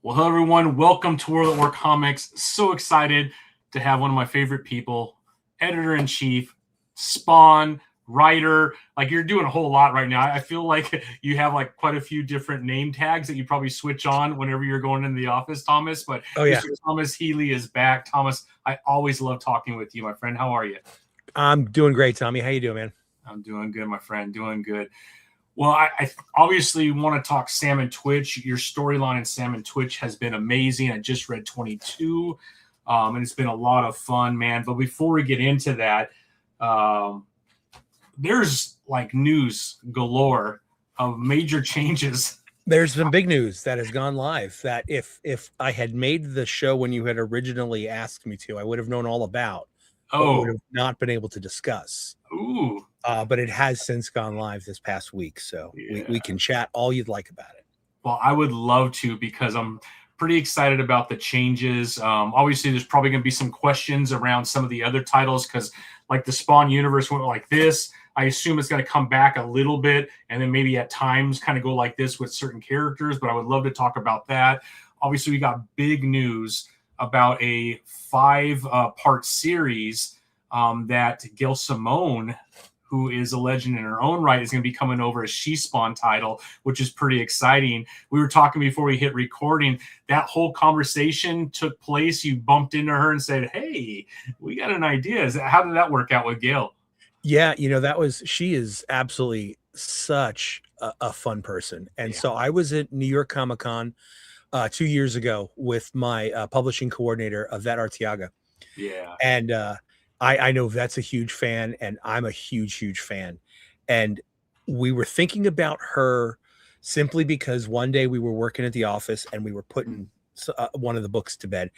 Well, hello everyone. Welcome to World at War Comics. So excited to have one of my favorite people, editor-in-chief, Spawn, writer. Like you're doing a whole lot right now. I feel like you have like quite a few different name tags that you probably switch on whenever you're going into the office, Thomas. But Mr. Thomas Healy is back. Thomas, I always love talking with you, my friend. How are you? I'm doing great, Tommy. How you doing, man? I'm doing good, my friend. Doing good. Well, I obviously want to talk Sam and Twitch. Your storyline in Sam and Twitch has been amazing. I just read 22, and it's been a lot of fun, man. But before we get into that, there's like news galore of major changes. There's some big news that has gone live that if I had made the show when you had originally asked me to, I would have known all about, but would have not been able to discuss. Ooh. But it has since gone live this past week, so we can chat all you'd like about it. Well, I would love to because I'm pretty excited about the changes. Obviously, there's probably going to be some questions around some of the other titles because, like, the Spawn universe went like this. I assume it's going to come back a little bit and then maybe at times kind of go like this with certain characters, but I would love to talk about that. Obviously, we got big news about a 5-part series that Gail Simone, who is a legend in her own right, is going to be coming over as She Spawn title, which is pretty exciting. We were talking before we hit recording. That whole conversation took place. You bumped into her and said, hey, we got an idea. How did that work out with Gail? Yeah, she is absolutely such a fun person. And so I was at New York Comic-Con 2 years ago with my publishing coordinator, Yvette Arteaga. Yeah. And I know Vet's a huge fan, and I'm a huge fan. And we were thinking about her simply because one day we were working at the office and we were putting one of the books to bed,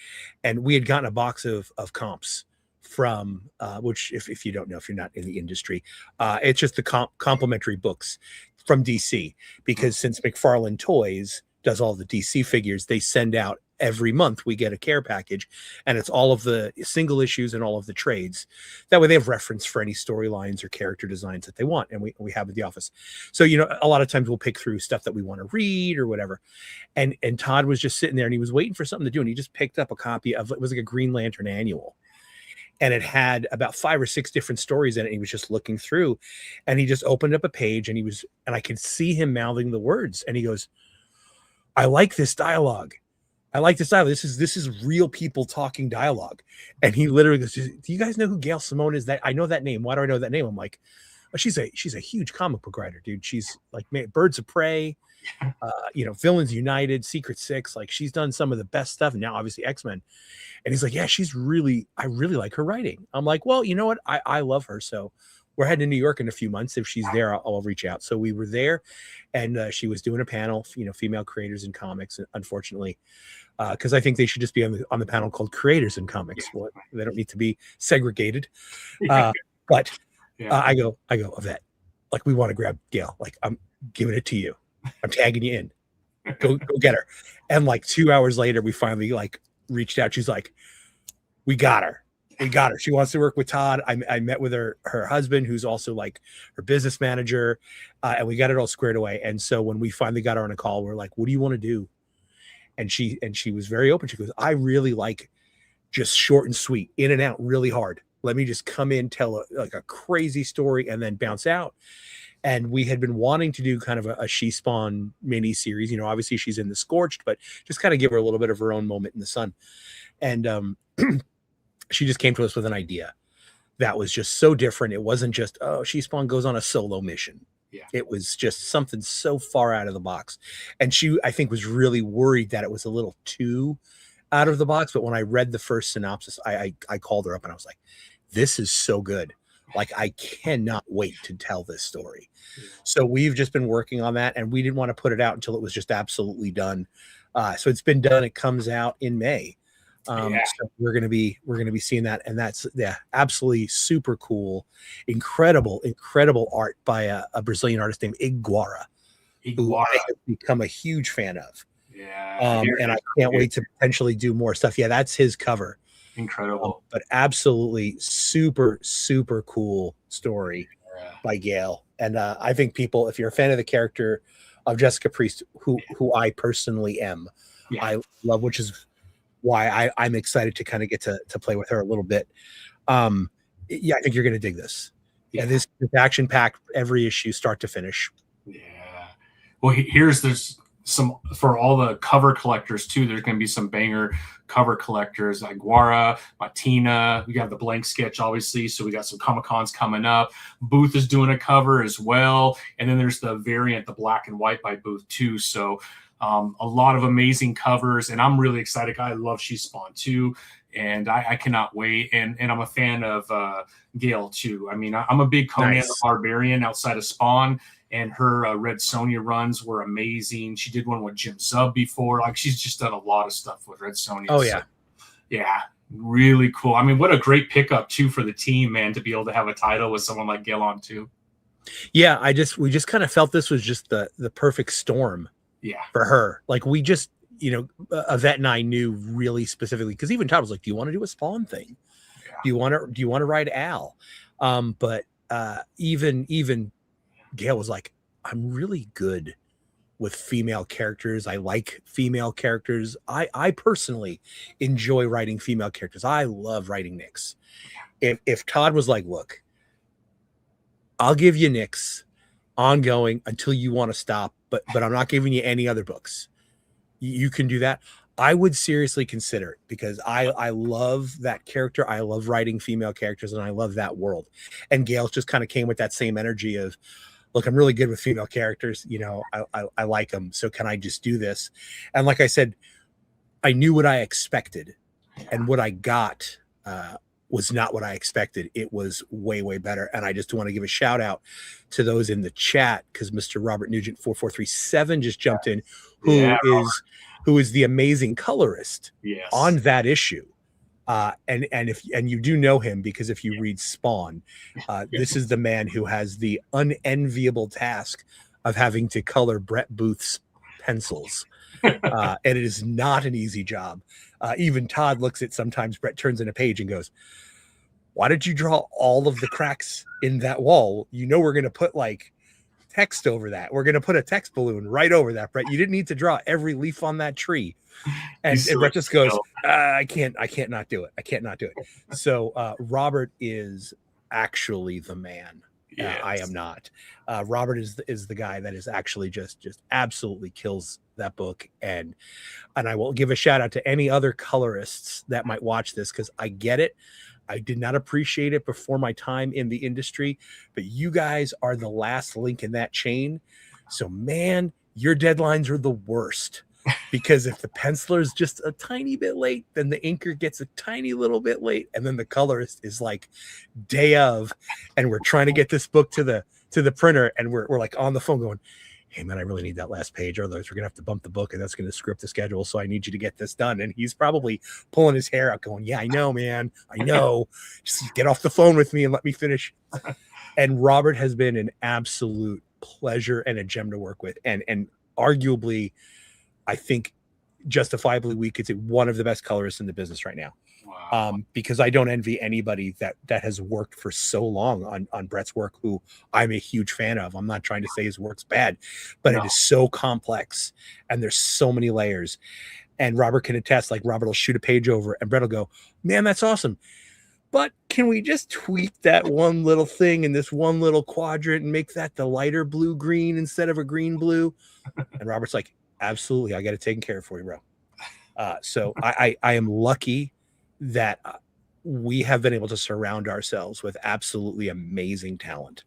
and we had gotten a box of comps from which, if you don't know, if you're not in the industry, it's just the complimentary books from DC, because since McFarlane Toys does all the DC figures, they send out every month. We get a care package, and it's all of the single issues and all of the trades. That way they have reference for any storylines or character designs that they want, and we have at the office. So a lot of times we'll pick through stuff that we want to read or whatever. And Todd was just sitting there and he was waiting for something to do, and he just picked up a copy of, it was like a Green Lantern annual, and it had about 5 or 6 different stories in it. He was just looking through, and he just opened up a page, and I could see him mouthing the words, and he goes, I like this dialogue. I like this dialogue. This is real people talking dialogue. And he literally goes, do you guys know who Gail Simone is? That I know that name. Why do I know that name? I'm like, oh, she's a huge comic book writer, dude. She's like Birds of Prey, Villains United, Secret Six. Like, she's done some of the best stuff. And now obviously X-Men. And he's like, yeah, I really like her writing. I'm like, well, you know what? I love her. So we're heading to New York in a few months. If she's there, I'll reach out. So we were there, and she was doing a panel, female creators in comics. Unfortunately, because I think they should just be on the panel called Creators in Comics. Well, they don't need to be segregated. But I go, Yvette, like, we want to grab Gail. Like, I'm giving it to you. I'm tagging you in. Go get her. And like 2 hours later, we finally like reached out. She's like, we got her. She wants to work with Todd. I met with her husband, who's also like her business manager, and we got it all squared away. And so when we finally got her on a call, we're like, what do you want to do? And she was very open. She goes, I really like just short and sweet, in and out, really hard. Let me just come in, tell a crazy story, and then bounce out. And we had been wanting to do kind of a She Spawn mini series. Obviously she's in the Scorched, but just kind of give her a little bit of her own moment in the sun. And she just came to us with an idea that was just so different. It wasn't just, oh, She Spawn goes on a solo mission. Yeah. It was just something so far out of the box. And she, I think, was really worried that it was a little too out of the box. But when I read the first synopsis, I called her up and I was like, this is so good. Like, I cannot wait to tell this story. Yeah. So we've just been working on that, and we didn't want to put it out until it was just absolutely done. So it's been done. It comes out in May. So we're gonna be seeing that, and that's absolutely super cool, incredible art by a Brazilian artist named Iguara, who I have become a huge fan of. And I can't wait to potentially do more stuff. That's his cover. Incredible. But absolutely super cool story by Gail. And I think people, if you're a fan of the character of Jessica Priest, who I personally am, I love, which is why I'm excited to kind of get to play with her a little bit. Yeah, I think you're going to dig this. Yeah. And this action packed every issue, start to finish. Yeah. Well, there's some for all the cover collectors too. There's going to be some banger cover collectors like Guara, Martina. We got the blank sketch, obviously. So we got some Comic Cons coming up. Booth is doing a cover as well, and then there's the variant, the black and white by Booth too. So a lot of amazing covers, and I'm really excited. I love She Spawn too, and I cannot wait. And I'm a fan of Gail too. I mean, I'm a big Conan the Barbarian outside of Spawn. And her Red Sonja runs were amazing. She did one with Jim Zub before. Like, she's just done a lot of stuff with Red Sonja. Oh, yeah. So, yeah, really cool. I mean, what a great pickup, too, for the team, man, to be able to have a title with someone like Gail on, too. Yeah, we just kind of felt this was just the perfect storm for her. Like, we just, Yvette and I knew really specifically, because even Todd was like, do you want to do a Spawn thing? Yeah. Do you want to ride Al? But even Gail was like, I'm really good with female characters. I like female characters. I personally enjoy writing female characters. I love writing Nyx. If Todd was like, look, I'll give you Nyx ongoing until you want to stop, but I'm not giving you any other books. You can do that. I would seriously consider it, because I love that character. I love writing female characters, and I love that world. And Gail just kind of came with that same energy of, look, I'm really good with female characters. I like them. So can I just do this? And like I said, I knew what I expected, and what I got was not what I expected. It was way, way better. And I just want to give a shout out to those in the chat, because Mr. Robert Nugent 4437 just jumped in, who is the amazing colorist on that issue. And you do know him, because if you read Spawn, this is the man who has the unenviable task of having to color Brett Booth's pencils. And it is not an easy job. Even Todd looks at, sometimes Brett turns in a page and goes, why did you draw all of the cracks in that wall? We're going to put like text over that. We're going to put a text balloon right over that, Brett. You didn't need to draw every leaf on that tree. And Brett just goes, I can't not do it. I can't not do it. So Robert is actually the man. I am not. Robert is the guy that is actually just absolutely kills that book. And I will give a shout out to any other colorists that might watch this, because I get it. I did not appreciate it before my time in the industry, but you guys are the last link in that chain. So, man, your deadlines are the worst, because if the penciler is just a tiny bit late, then the inker gets a tiny little bit late, and then the colorist is like day of, and we're trying to get this book to the printer, and we're like on the phone going, hey man, I really need that last page, or otherwise we're gonna have to bump the book, and that's gonna script the schedule. So I need you to get this done. And he's probably pulling his hair out going, yeah, I know, man. I know. Just get off the phone with me and let me finish. And Robert has been an absolute pleasure and a gem to work with. And arguably, I think justifiably, we could say one of the best colorists in the business right now. Wow. Because I don't envy anybody that has worked for so long on Brett's work, who I'm a huge fan of. I'm not trying to say his work's bad, but it is so complex, and there's so many layers. And Robert can attest, like Robert will shoot a page over and Brett will go, man, that's awesome. But can we just tweak that one little thing in this one little quadrant and make that the lighter blue green instead of a green blue? And Robert's like, absolutely, I got it taken care of for you, bro. So I am lucky that we have been able to surround ourselves with absolutely amazing talent.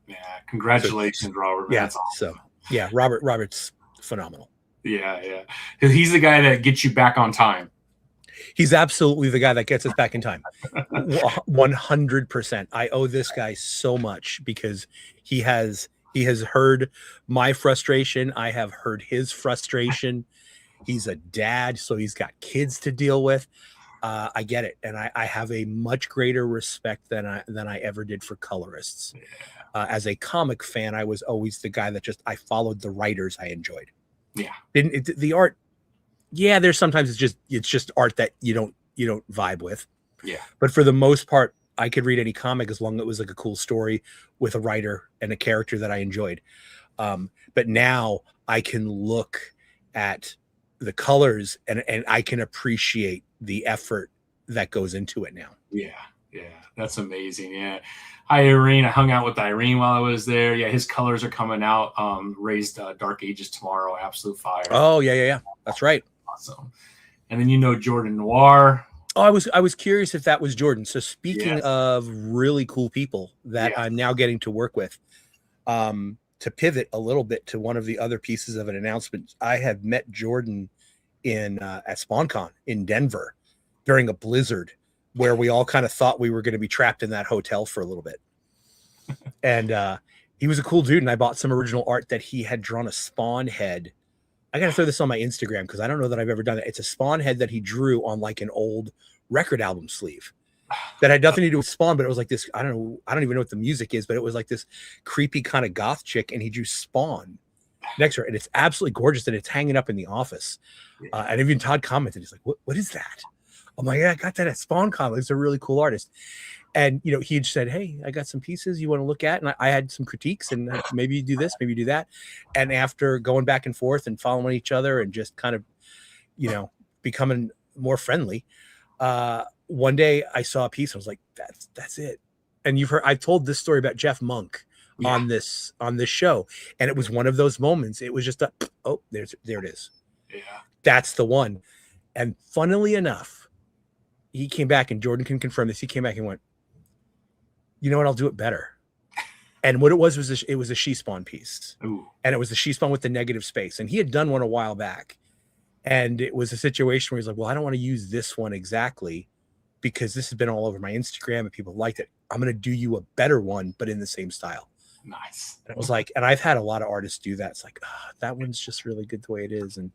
Yeah. Congratulations, Robert. Yeah. That's awesome. So yeah, Robert's phenomenal. Yeah. He's the guy that gets you back on time. He's absolutely the guy that gets us back in time. 100%. I owe this guy so much, because he has heard my frustration. I have heard his frustration. He's a dad, so he's got kids to deal with. I get it, and I have a much greater respect than I ever did for colorists. As a comic fan, I was always the guy that I followed the writers I enjoyed. Yeah, the art. Yeah, there's sometimes it's just art that you don't vibe with. Yeah, but for the most part, I could read any comic as long as it was like a cool story with a writer and a character that I enjoyed. But now I can look at the colors, and I can appreciate the effort that goes into it now. Yeah, that's amazing. Yeah. Hi, Irene. I hung out with Irene while I was there. Yeah, his colors are coming out. Raised Dark Ages tomorrow. Absolute fire. Oh, yeah. That's right. Awesome. And then Jordan Noir. Oh, I was curious if that was Jordan. So speaking of really cool people that I'm now getting to work with, to pivot a little bit to one of the other pieces of an announcement, I have met Jordan at SpawnCon in Denver during a blizzard where we all kind of thought we were going to be trapped in that hotel for a little bit. And he was a cool dude, and I bought some original art that he had drawn a Spawn head. I got to throw this on my Instagram because I don't know that I've ever done it. It's a Spawn head that he drew on like an old record album sleeve that had nothing to do with Spawn, but it was like this, I don't even know what the music is, but it was like this creepy kind of goth chick, and he drew Spawn next to her, and it's absolutely gorgeous, and it's hanging up in the office. And even Todd commented, he's like, what is that? I'm like, yeah, I got that at SpawnCon. He's a really cool artist. And, he had said, hey, I got some pieces you want to look at. And I had some critiques, and maybe you do this, maybe you do that. And after going back and forth and following each other and just kind of, becoming more friendly, one day I saw a piece. I was like, that's it. And I've told this story about Jeff Monk on this show. And it was one of those moments. It was just there it is. Yeah. That's the one. And funnily enough, he came back, and Jordan can confirm this. He came back and went, you know what? I'll do it better. And what it was it was a She Spawn piece. Ooh. And it was the She Spawn with the negative space. And he had done one a while back. And it was a situation where he's like, well, I don't want to use this one exactly because this has been all over my Instagram and people liked it. I'm going to do you a better one, but in the same style. Nice. And it was like, and I've had a lot of artists do that. It's like, that one's just really good the way it is. And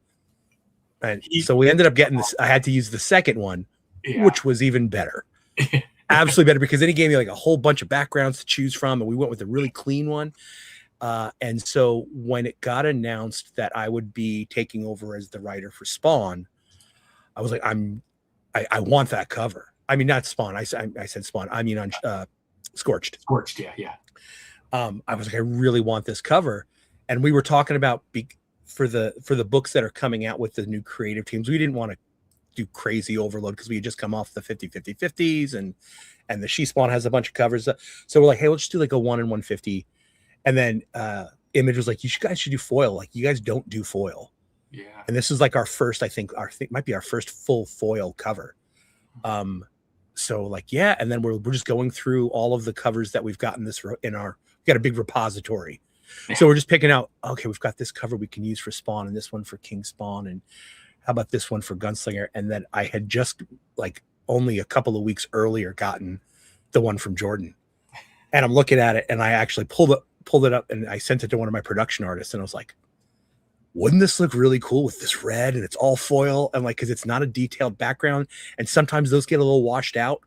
so we ended up getting this. I had to use the second one, which was even better. Absolutely better, because then he gave me like a whole bunch of backgrounds to choose from, and we went with a really clean one. And so when it got announced that I would be taking over as the writer for Spawn, I was like, I want that cover. I mean, not Spawn. I said Spawn. I mean, on Scorched. Scorched, yeah. I was like, I really want this cover. And we were talking about for the books that are coming out with the new creative teams, we didn't want to do crazy overload because we had just come off the 50/50/50s, and the She Spawn has a bunch of covers. So we're like, hey, let's just do like a 1 in 150. And then Image was like, you guys should do foil. Like, you guys don't do foil. Yeah. And this is like our first, I think might be our first full foil cover. So like, yeah. And then we're just going through all of the covers that we've gotten we got a big repository. Yeah. So we're just picking out, okay, we've got this cover we can use for Spawn, and this one for King Spawn, and how about this one for Gunslinger? And then I had just like only a couple of weeks earlier gotten the one from Jordan, and I'm looking at it, and I actually pulled it up, and I sent it to one of my production artists, and I was like, wouldn't this look really cool with this red, and it's all foil, and like, because it's not a detailed background, and sometimes those get a little washed out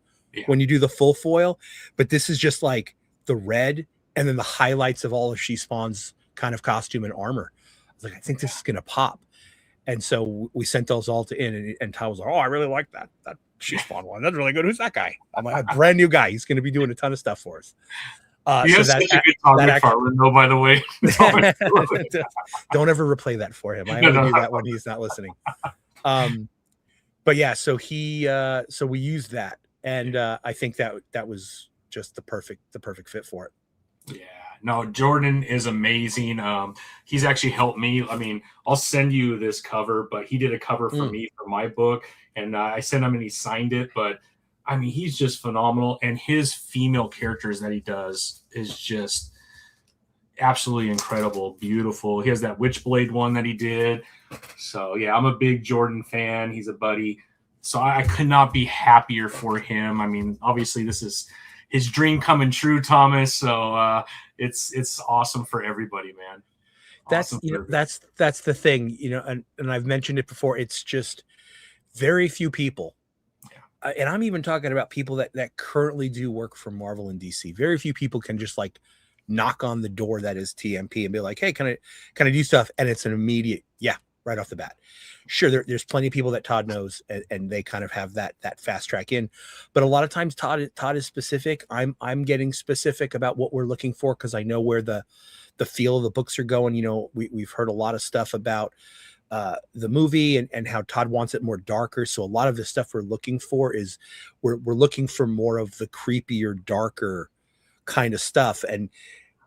when you do the full foil, but this is just like the red and then the highlights of all of She Spawn's kind of costume and armor. I was like, I think this is gonna pop. And so we sent those all to in, and Todd was like, oh, I really like that She Spawn one. That's really good. Who's that guy? I'm like, a brand new guy. He's going to be doing a ton of stuff for us. You have such a good Todd McFarlane, though, by the way. Don't ever replay that for him. I only do that when he's not listening. But yeah, so we used that, and I think that was just the perfect fit for it. Yeah. No, Jordan is amazing. He's actually helped me. I mean, I'll send you this cover, but he did a cover for me for my book, and I sent him and he signed it. But I mean, he's just phenomenal, and his female characters that he does is just absolutely incredible, beautiful. He has that Witchblade one that he did. So yeah, I'm a big Jordan fan. He's a buddy, so I could not be happier for him. I mean, obviously, this is his dream coming true, Thomas. So it's awesome for everybody, man. That's that's the thing, and I've mentioned it before. It's just very few people, and I'm even talking about people that currently do work for Marvel and DC. Very few people can just like knock on the door that is TMP and be like, hey, can I do stuff? And it's an immediate right off the bat. Sure, there's plenty of people that Todd knows, and they kind of have that fast track in, but a lot of times Todd is specific. I'm getting specific about what we're looking for, because I know where the feel of the books are going. We've heard a lot of stuff about the movie and how Todd wants it more darker. So a lot of the stuff we're looking for is we're looking for more of the creepier, darker kind of stuff. And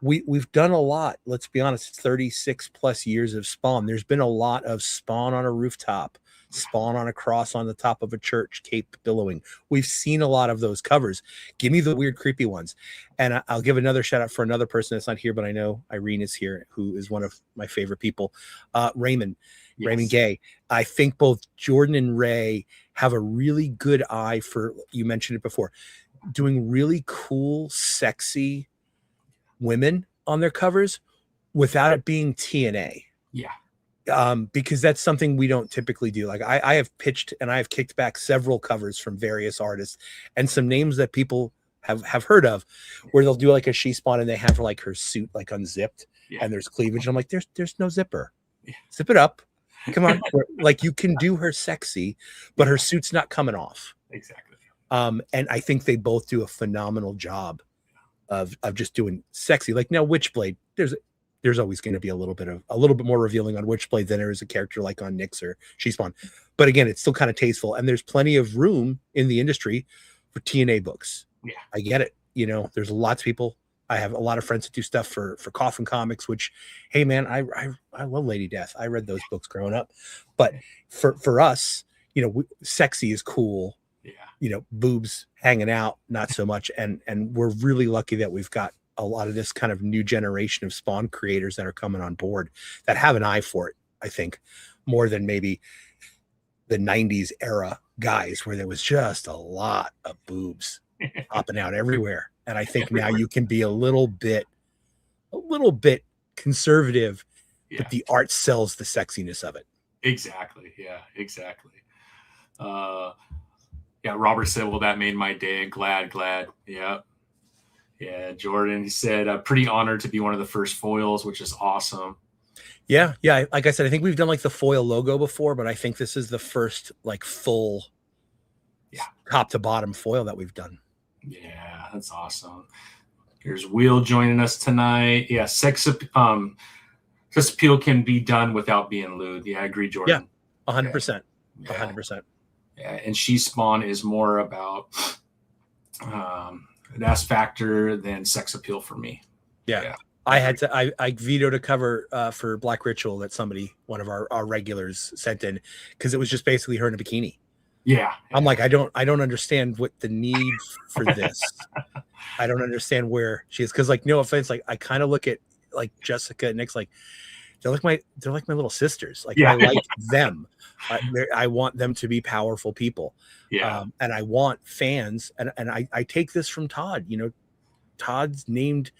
we've done a lot. Let's be honest, it's 36 plus years of Spawn. There's been a lot of Spawn on a rooftop, Spawn on a cross on the top of a church, cape billowing. We've seen a lot of those covers. Give me the weird, creepy ones. And I'll give another shout out for another person that's not here, but I know Irene is here, who is one of my favorite people. Raymond Gay. I think both Jordan and Ray have a really good eye for, you mentioned it before, doing really cool, sexy women on their covers without it being TNA. Yeah. Because that's something we don't typically do. Like I have pitched and I have kicked back several covers from various artists and some names that people have heard of, where they'll do like a she Spawn and they have like her suit like unzipped and there's cleavage. And I'm like, there's no zipper. Zip it up. Come on. Like you can do her sexy, but her suit's not coming off. Exactly. And I think they both do a phenomenal job of just doing sexy. Like now Witchblade, there's always going to be a little bit more revealing on Witchblade than there is a character like on Nyx or She Spawn. But again, it's still kind of tasteful, and there's plenty of room in the industry for TNA books. Yeah, I get it. You know, there's lots of people. I have a lot of friends that do stuff for Coffin Comics, which, hey man, I love Lady Death. I read those books growing up. But for us, you know, sexy is cool. Yeah. You know, boobs hanging out, not so much. And we're really lucky that we've got a lot of this kind of new generation of Spawn creators that are coming on board that have an eye for it, I think, more than maybe the 90s era guys where there was just a lot of boobs popping out everywhere. And I think now you can be a little bit conservative, but the art sells the sexiness of it. Exactly. Yeah, exactly. Yeah, Robert said, well, that made my day. Glad. Yeah. Yeah, Jordan, he said, pretty honored to be one of the first foils, which is awesome. Yeah. Like I said, I think we've done like the foil logo before, but I think this is the first like full top to bottom foil that we've done. Yeah, that's awesome. Here's Will joining us tonight. Yeah, sex appeal can be done without being lewd. Yeah, I agree, Jordan. Yeah, 100%. Yeah. 100%. Yeah, and She Spawn is more about an S factor than sex appeal for me. Yeah. I vetoed a cover for Black Ritual that one of our regulars sent in, because it was just basically her in a bikini. Yeah. I'm like, I don't understand what the need for this. I don't understand where she is. Cause like, no offense. Like I kind of look at like Jessica and Nick's like, they're like my little sisters. Like I like them. I want them to be powerful people. Yeah. And I want fans. And I take this from Todd. You know, Todd's named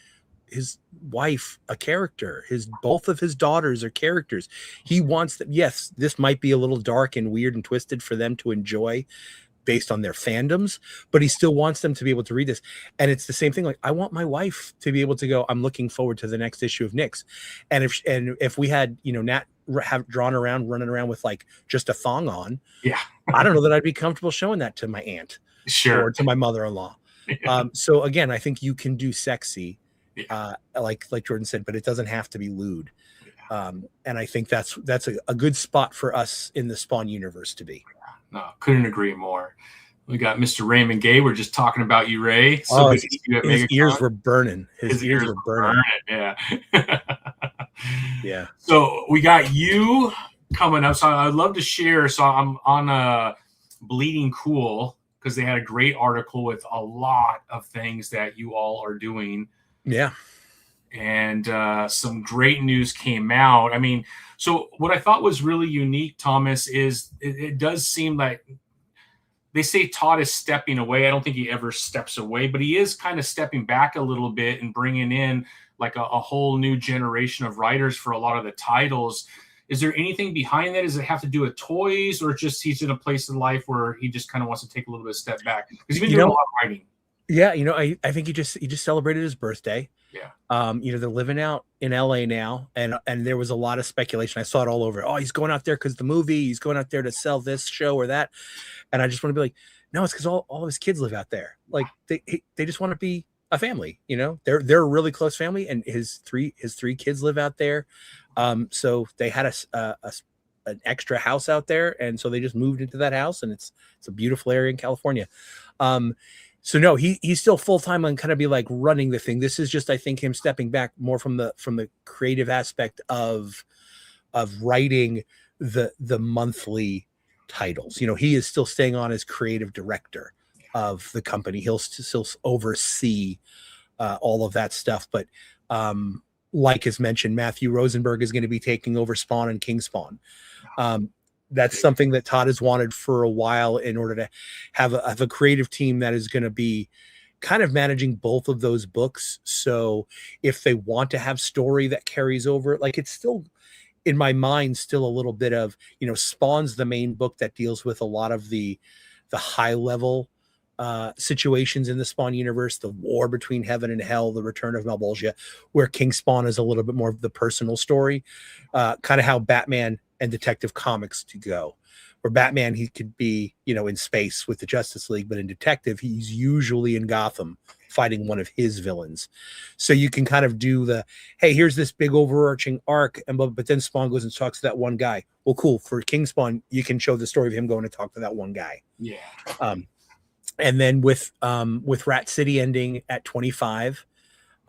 his wife a character. Both of his daughters are characters. He wants them. Yes, this might be a little dark and weird and twisted for them to enjoy based on their fandoms, but he still wants them to be able to read this. And it's the same thing. Like I want my wife to be able to go, I'm looking forward to the next issue of Nyx. And if we had, you know, Nat have running around with like just a thong on, I don't know that I'd be comfortable showing that to my aunt or to my mother-in-law. So again, I think you can do sexy, like Jordan said, but it doesn't have to be lewd. And I think that's a good spot for us in the Spawn universe to be. No, couldn't agree more. We got Mr. Raymond Gay. We're just talking about you, Ray. So his ears were burning. His ears were burning. Yeah. Yeah. So we got you coming up. So I'd love to share. So I'm on Bleeding Cool, because they had a great article with a lot of things that you all are doing. Yeah. And some great news came out. I mean, so what I thought was really unique, Thomas, is it does seem like they say Todd is stepping away. I don't think he ever steps away, but he is kind of stepping back a little bit and bringing in like a whole new generation of writers for a lot of the titles. Is there anything behind that? Does it have to do with toys, or just he's in a place in life where he just kind of wants to take a little bit of step back? Because he's been doing a lot of writing. Yeah, you know, I think he just celebrated his birthday. Yeah. You know, they're living out in LA now, and there was a lot of speculation. I saw it all over. Oh, he's going out there because the movie. He's going out there to sell this show or that. And I just want to be like, no, it's because all of his kids live out there. Like they just want to be a family. You know, they're a really close family, and his three kids live out there. So they had a an extra house out there, and so they just moved into that house, and it's a beautiful area in California. So no, he's still full time on kind of be like running the thing. This is just, I think, him stepping back more from the creative aspect of writing the monthly titles. You know, he is still staying on as creative director of the company. He'll still oversee all of that stuff, but like as mentioned, Matthew Rosenberg is going to be taking over Spawn and King Spawn. That's something that Todd has wanted for a while, in order to have a creative team that is going to be kind of managing both of those books. So if they want to have story that carries over, like, it's still, in my mind, still a little bit of, you know, Spawn's the main book that deals with a lot of the high level situations in the Spawn universe, the war between heaven and hell, the return of Malbolgia, where King Spawn is a little bit more of the personal story, kind of how Batman and Detective Comics to go. Where Batman, he could be, you know, in space with the Justice League, but in Detective, he's usually in Gotham fighting one of his villains. So you can kind of do the, hey, here's this big overarching arc, and but then Spawn goes and talks to that one guy. Well, cool. For King Spawn, you can show the story of him going to talk to that one guy. Yeah. And then with Rat City ending at 25,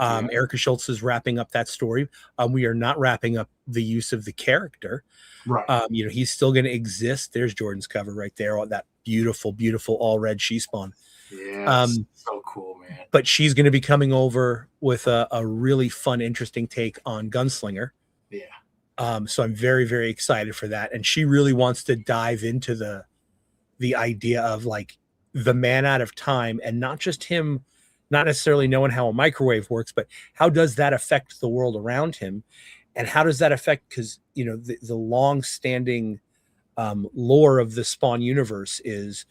Erica Schultz is wrapping up that story. We are not wrapping up the use of the character. Right. You know, he's still going to exist. There's Jordan's cover right there. All that beautiful, beautiful all red She-Spawn. Yeah. So cool, man. But she's going to be coming over with a really fun, interesting take on Gunslinger. Yeah. So I'm very, very excited for that. And she really wants to dive into the idea of like the man out of time, and not just him, not necessarily knowing how a microwave works, but how does that affect the world around him? And how does that affect, because, you know, the long-standing lore of the Spawn universe is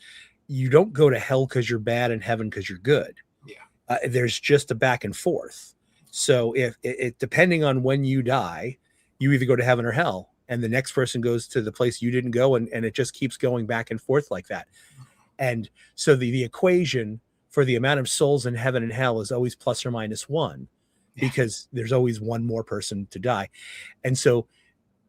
you don't go to hell because you're bad and heaven because you're good. Yeah. There's just a back and forth. So if it depending on when you die, you either go to heaven or hell, and the next person goes to the place you didn't go, and it just keeps going back and forth like that. And so the equation for the amount of souls in heaven and hell is always plus or minus one, because there's always one more person to die. And so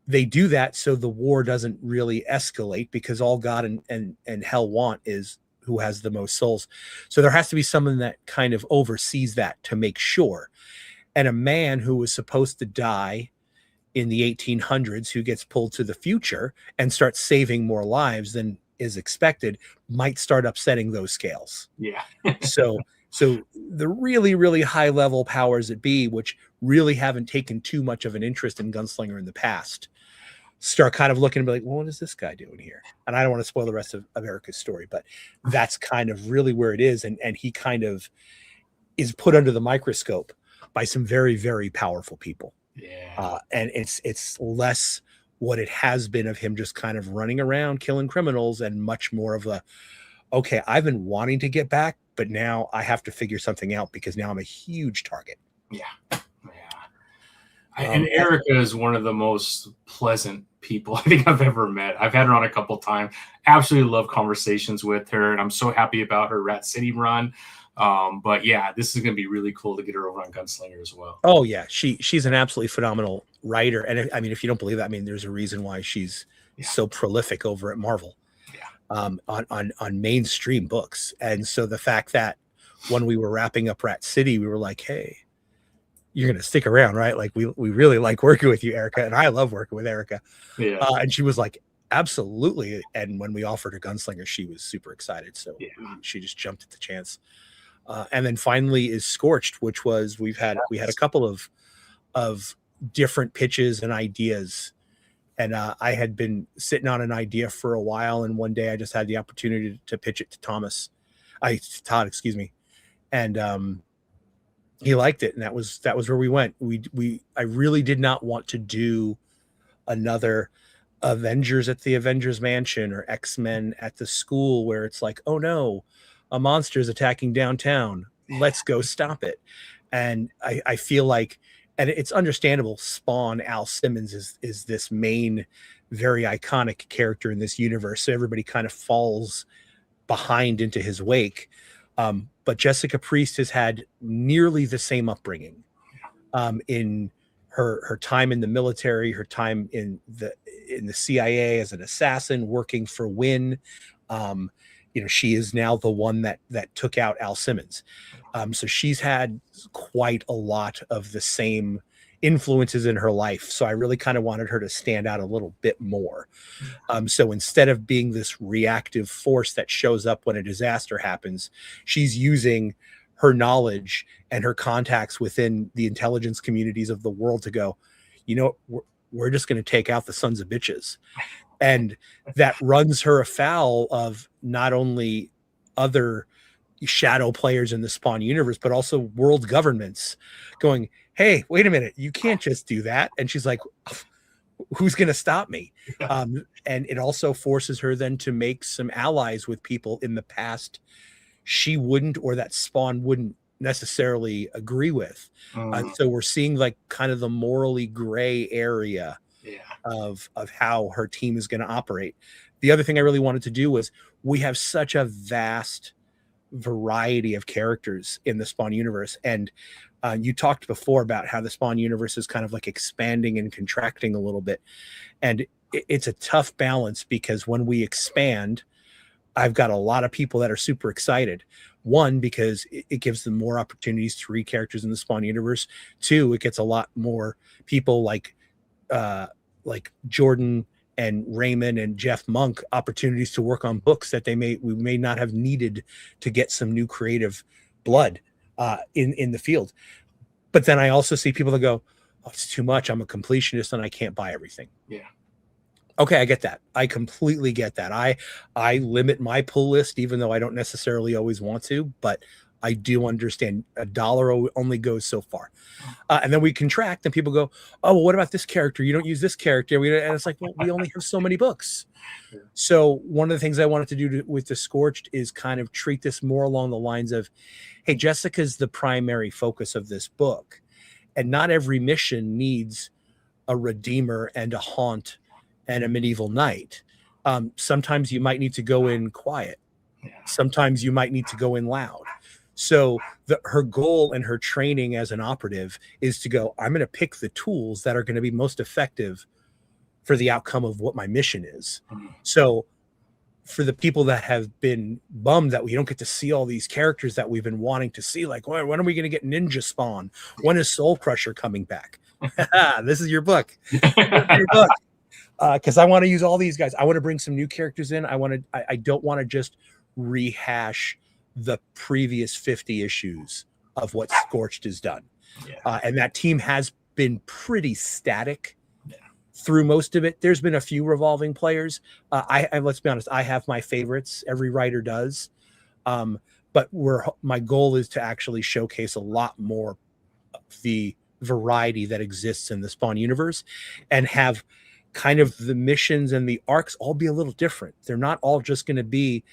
they do that so the war doesn't really escalate, because all God and hell want is who has the most souls. So there has to be someone that kind of oversees that to make sure. And a man who was supposed to die in the 1800s, who gets pulled to the future and starts saving more lives than is expected, might start upsetting those scales. Yeah. So the really, really high level powers that be, which really haven't taken too much of an interest in Gunslinger in the past, start kind of looking and be like, well, what is this guy doing here? And I don't want to spoil the rest of Erica's story, but that's kind of really where it is. And he kind of is put under the microscope by some very, very powerful people. Yeah. And it's less what it has been of him just kind of running around killing criminals, and much more of a, okay, I've been wanting to get back, but now I have to figure something out, because now I'm a huge target. Yeah. And Erica is one of the most pleasant people I think I've ever met. I've had her on a couple times. Absolutely love conversations with her, and I'm so happy about her Rat City run. But yeah, this is going to be really cool to get her over on Gunslinger as well. Oh yeah, she's an absolutely phenomenal writer, and I mean, if you don't believe that, I mean, there's a reason why she's so prolific over at Marvel. On mainstream books. And so the fact that when we were wrapping up Rat City, we were like, hey, you're going to stick around, right? Like we really like working with you, Erica. And I love working with Erica. Yeah. And she was like, absolutely. And when we offered her Gunslinger, she was super excited. So she just jumped at the chance. And then finally is Scorched, which was, we had a couple of different pitches and ideas. And I had been sitting on an idea for a while, and one day I just had the opportunity to pitch it to Todd, excuse me, and he liked it, and that was where we went. I really did not want to do another Avengers at the Avengers Mansion or X-Men at the school, where it's like, oh no, a monster is attacking downtown. Let's go stop it. And I feel like, and it's understandable, Spawn, Al Simmons is this main, very iconic character in this universe. So everybody kind of falls behind into his wake. But Jessica Priest has had nearly the same upbringing in her time in the military, her time in the CIA as an assassin, working for Wynn. She is now the one that took out Al Simmons. So she's had quite a lot of the same influences in her life. So I really kind of wanted her to stand out a little bit more. So instead of being this reactive force that shows up when a disaster happens, she's using her knowledge and her contacts within the intelligence communities of the world to go, we're just going to take out the sons of bitches. And that runs her afoul of not only other shadow players in the Spawn universe, but also world governments going, hey, wait a minute, you can't just do that. And she's like, who's going to stop me? And it also forces her then to make some allies with people in the past she wouldn't, or that Spawn wouldn't necessarily agree with. So we're seeing like kind of the morally gray area of how her team is going to operate. The other thing I really wanted to do was, we have such a vast variety of characters in the Spawn universe. And you talked before about how the Spawn universe is kind of like expanding and contracting a little bit. And it's a tough balance, because when we expand, I've got a lot of people that are super excited. One, because it gives them more opportunities to read characters in the Spawn universe. Two, it gets a lot more people like Jordan and Raymond and Jeff Monk opportunities to work on books that we may not have needed to get some new creative blood in the field. But then I also see people that go, oh, it's too much. I'm a completionist and I can't buy everything. Yeah. Okay, I get that. I completely get that. I limit my pull list, even though I don't necessarily always want to, but I do understand $1 only goes so far. And then we contract and people go, oh, well, what about this character? You don't use this character. And it's like, well, we only have so many books. Yeah. So one of the things I wanted to do with The Scorched is kind of treat this more along the lines of, hey, Jessica's the primary focus of this book. And not every mission needs a redeemer and a haunt and a medieval knight. Sometimes you might need to go in quiet. Yeah. Sometimes you might need to go in loud. So her goal and her training as an operative is to go, I'm going to pick the tools that are going to be most effective for the outcome of what my mission is. Mm-hmm. So for the people that have been bummed that we don't get to see all these characters that we've been wanting to see, like, when are we going to get Ninja Spawn? When is Soul Crusher coming back? This is your book. Because I want to use all these guys. I want to bring some new characters in. I don't want to just rehash the previous 50 issues of what Scorched has done. Yeah. And that team has been pretty static through most of it. There's been a few revolving players. Let's be honest, I have my favorites. Every writer does. But my goal is to actually showcase a lot more of the variety that exists in the Spawn universe, and have kind of the missions and the arcs all be a little different. They're not all just going to be,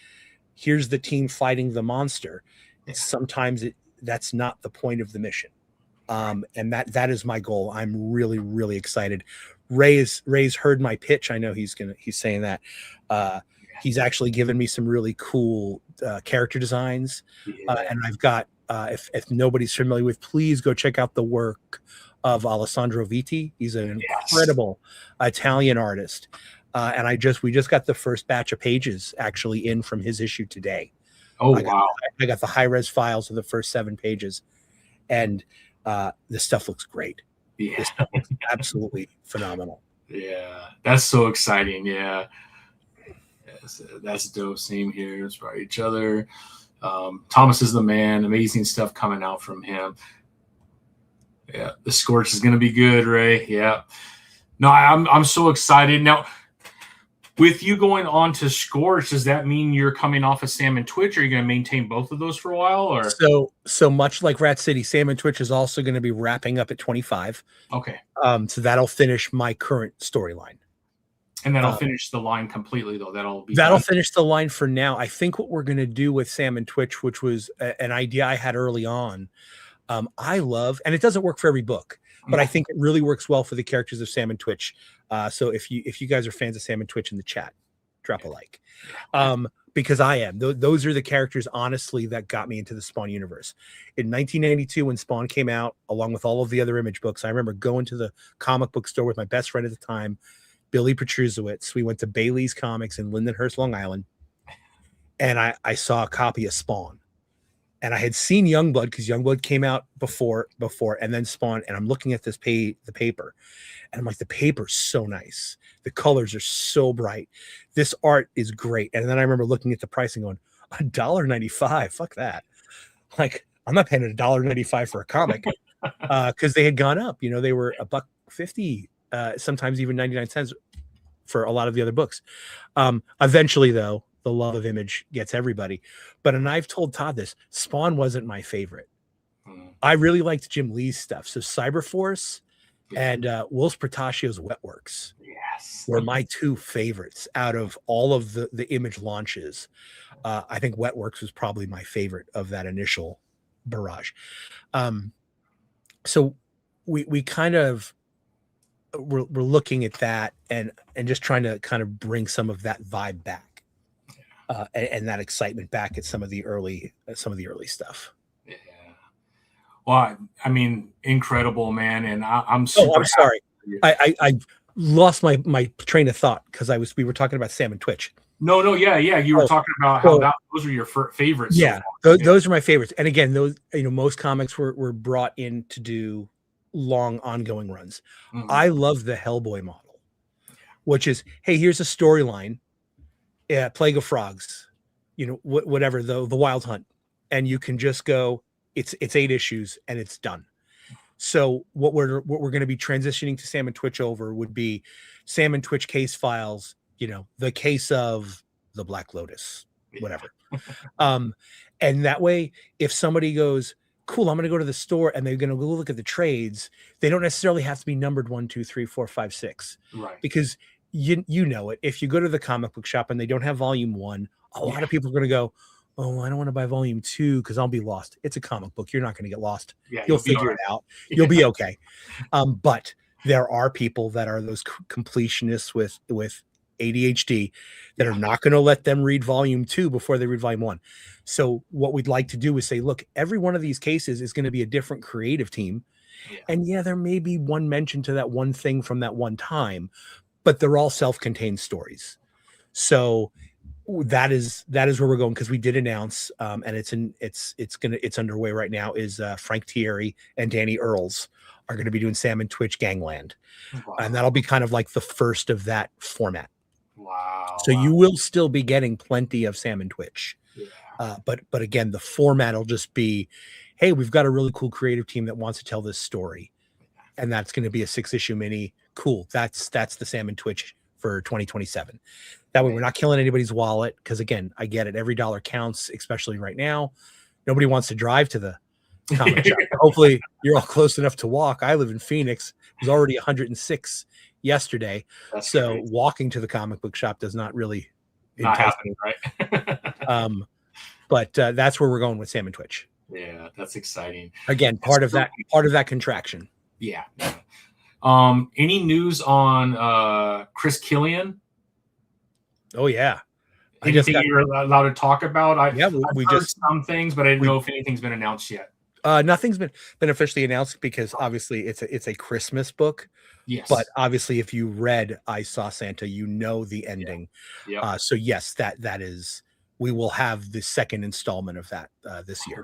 here's the team fighting the monster. Sometimes that's not the point of the mission. And that is my goal. I'm really, really excited. Ray's heard my pitch. I know he's saying that. He's actually given me some really cool character designs. And I've got, if nobody's familiar with, please go check out the work of Alessandro Vitti. He's an incredible Italian artist. And we just got the first batch of pages actually in from his issue today. Oh, wow. I got the high-res files of the first 7 pages, and this stuff looks great. Yeah. This stuff looks absolutely phenomenal. Yeah, that's so exciting. Yeah. That's dope. Same here. Inspire each other. Thomas is the man. Amazing stuff coming out from him. Yeah, The Scorch is going to be good, Ray. Yeah. No, I'm so excited. Now, with you going on to Scorch, does that mean you're coming off of Sam and Twitch? Are you going to maintain both of those for a while? Or so much like Rat City, Sam and Twitch is also going to be wrapping up at 25. Okay. So that'll finish my current storyline. And that'll finish the line completely, though. That'll finish the line for now. I think what we're going to do with Sam and Twitch, which was an idea I had early on, I love, and it doesn't work for every book, but I think it really works well for the characters of Sam and Twitch. So if you guys are fans of Sam and Twitch in the chat, drop a like. Because I am. Those are the characters, honestly, that got me into the Spawn universe. In 1992, when Spawn came out, along with all of the other Image books, I remember going to the comic book store with my best friend at the time, Billy Petruzowitz. We went to Bailey's Comics in Lindenhurst, Long Island, and I saw a copy of Spawn. And I had seen Youngblood because Youngblood came out before, and then Spawn. And I'm looking at the paper, and I'm like, the paper's so nice. The colors are so bright. This art is great. And then I remember looking at the price and going, $1.95. Fuck that. Like, I'm not paying $1.95 for a comic because they had gone up. You know, they were $1.50, sometimes even 99 cents for a lot of the other books. Eventually, though, the love of Image gets everybody. And I've told Todd this, Spawn wasn't my favorite. I really liked Jim Lee's stuff. So Cyberforce and Wolf Protashio's Wetworks were my two favorites out of all of the Image launches. I think Wetworks was probably my favorite of that initial barrage. So we kind of we're looking at that and just trying to kind of bring some of that vibe back. And that excitement back at some of the early stuff. Yeah. Well, I mean, incredible, man. And I'm super. Oh, I'm sorry. I lost my train of thought because we were talking about Sam and Twitch. No, yeah. You were talking about how those are your favorites. Yeah, those are my favorites. And again, those, most comics were brought in to do long ongoing runs. Mm-hmm. I love the Hellboy model, which is, hey, here's a storyline. Plague of Frogs, whatever, the Wild Hunt, and you can just go, it's 8 issues and it's done. So what we're going to be transitioning to Sam and Twitch over would be Sam and Twitch case files, the case of the Black Lotus, whatever. And that way, if somebody goes, cool, I'm going to go to the store and they're going to go look at the trades, they don't necessarily have to be numbered 1, 2, 3, 4, 5, 6, right? Because you know it. If you go to the comic book shop and they don't have volume 1, a lot of people are going to go, oh, I don't want to buy volume 2 because I'll be lost. It's a comic book. You're not going to get lost. You'll figure it out. You'll be okay. But there are people that are those completionists with ADHD that are not going to let them read volume 2 before they read volume 1. So what we'd like to do is say, look, every one of these cases is going to be a different creative team. And there may be one mention to that one thing from that one time, but they're all self-contained stories. So that is where we're going, because we did announce, and it's underway right now, is Frank Thierry and Danny Earls are going to be doing Sam and Twitch Gangland. Wow. And that'll be kind of like the first of that format. Wow. So you will still be getting plenty of Sam and Twitch. Yeah. But again, the format will just be, hey, we've got a really cool creative team that wants to tell this story. And that's going to be a 6-issue mini. Cool. That's the Sam and Twitch for 2027. That way we're not killing anybody's wallet, because again, I get it. Every dollar counts, especially right now. Nobody wants to drive to the comic shop. Hopefully you're all close enough to walk. I live in Phoenix. It was already 106 yesterday. That's so crazy. Walking to the comic book shop does not really happen, right? But that's where we're going with Sam and Twitch. Yeah, that's exciting. Again, part of that contraction. Yeah. Any news on Chris Killian? Oh yeah. Anything you're allowed to talk about? I've heard just some things, but I didn't know if anything's been announced yet. Nothing's been officially announced, because obviously it's a Christmas book. Yes. But obviously, if you read I Saw Santa, the ending. Yeah. So yes, that is, we will have the second installment of that this year.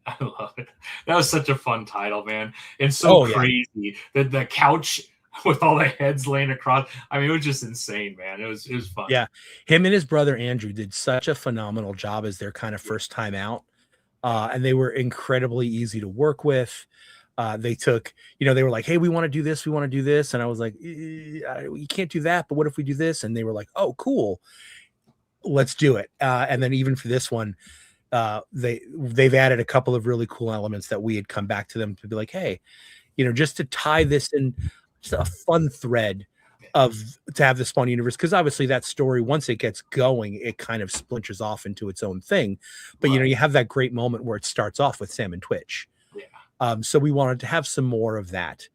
I love it. That was such a fun title, man. And so crazy. The couch with all the heads laying across. I mean, it was just insane, man. It was fun. Yeah. Him and his brother Andrew did such a phenomenal job as their kind of first time out. And they were incredibly easy to work with. They took, they were like, hey, we want to do this. We want to do this. And I was like, you can't do that. But what if we do this? And they were like, oh, cool. Let's do it. And then even for this one, they've added a couple of really cool elements that we had come back to them to be like, hey, just to tie this in, just a fun thread to have the Spawn universe, because obviously that story, once it gets going, it kind of splinters off into its own thing. But you have that great moment where it starts off with Sam and Twitch. Yeah. So we wanted to have some more of that,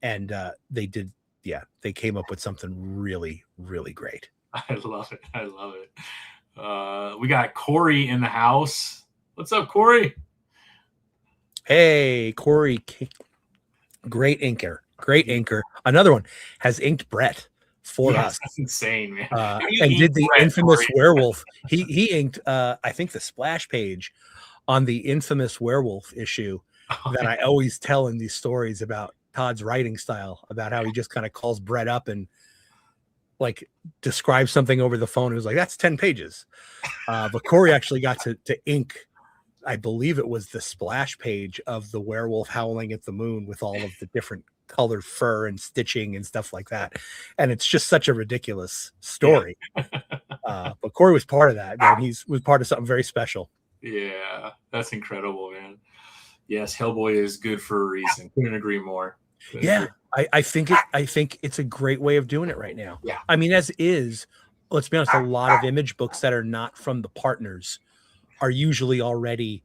and they did. Yeah, they came up with something really, really great. I love it. I love it. We got Corey in the house. What's up, Corey? Hey, Corey, great inker, great inker. Another one has inked Brett for us. That's insane, man. And did the Brett, infamous Corey? werewolf. He inked, I think, the splash page on the infamous werewolf issue that I always tell in these stories about Todd's writing style, about how he just kind of calls Brett up and like describes something over the phone. It was like, that's 10 pages. But Corey actually got to ink, I believe it was the splash page of the werewolf howling at the moon with all of the different colored fur and stitching and stuff like that. And it's just such a ridiculous story. Yeah. But Corey was part of that, man. He was part of something very special. Yeah, that's incredible, man. Yes, Hellboy is good for a reason. Couldn't agree more. Yeah, I think it's a great way of doing it right now. Yeah. I mean, as is, let's be honest, a lot of image books that are not from the partners are usually already,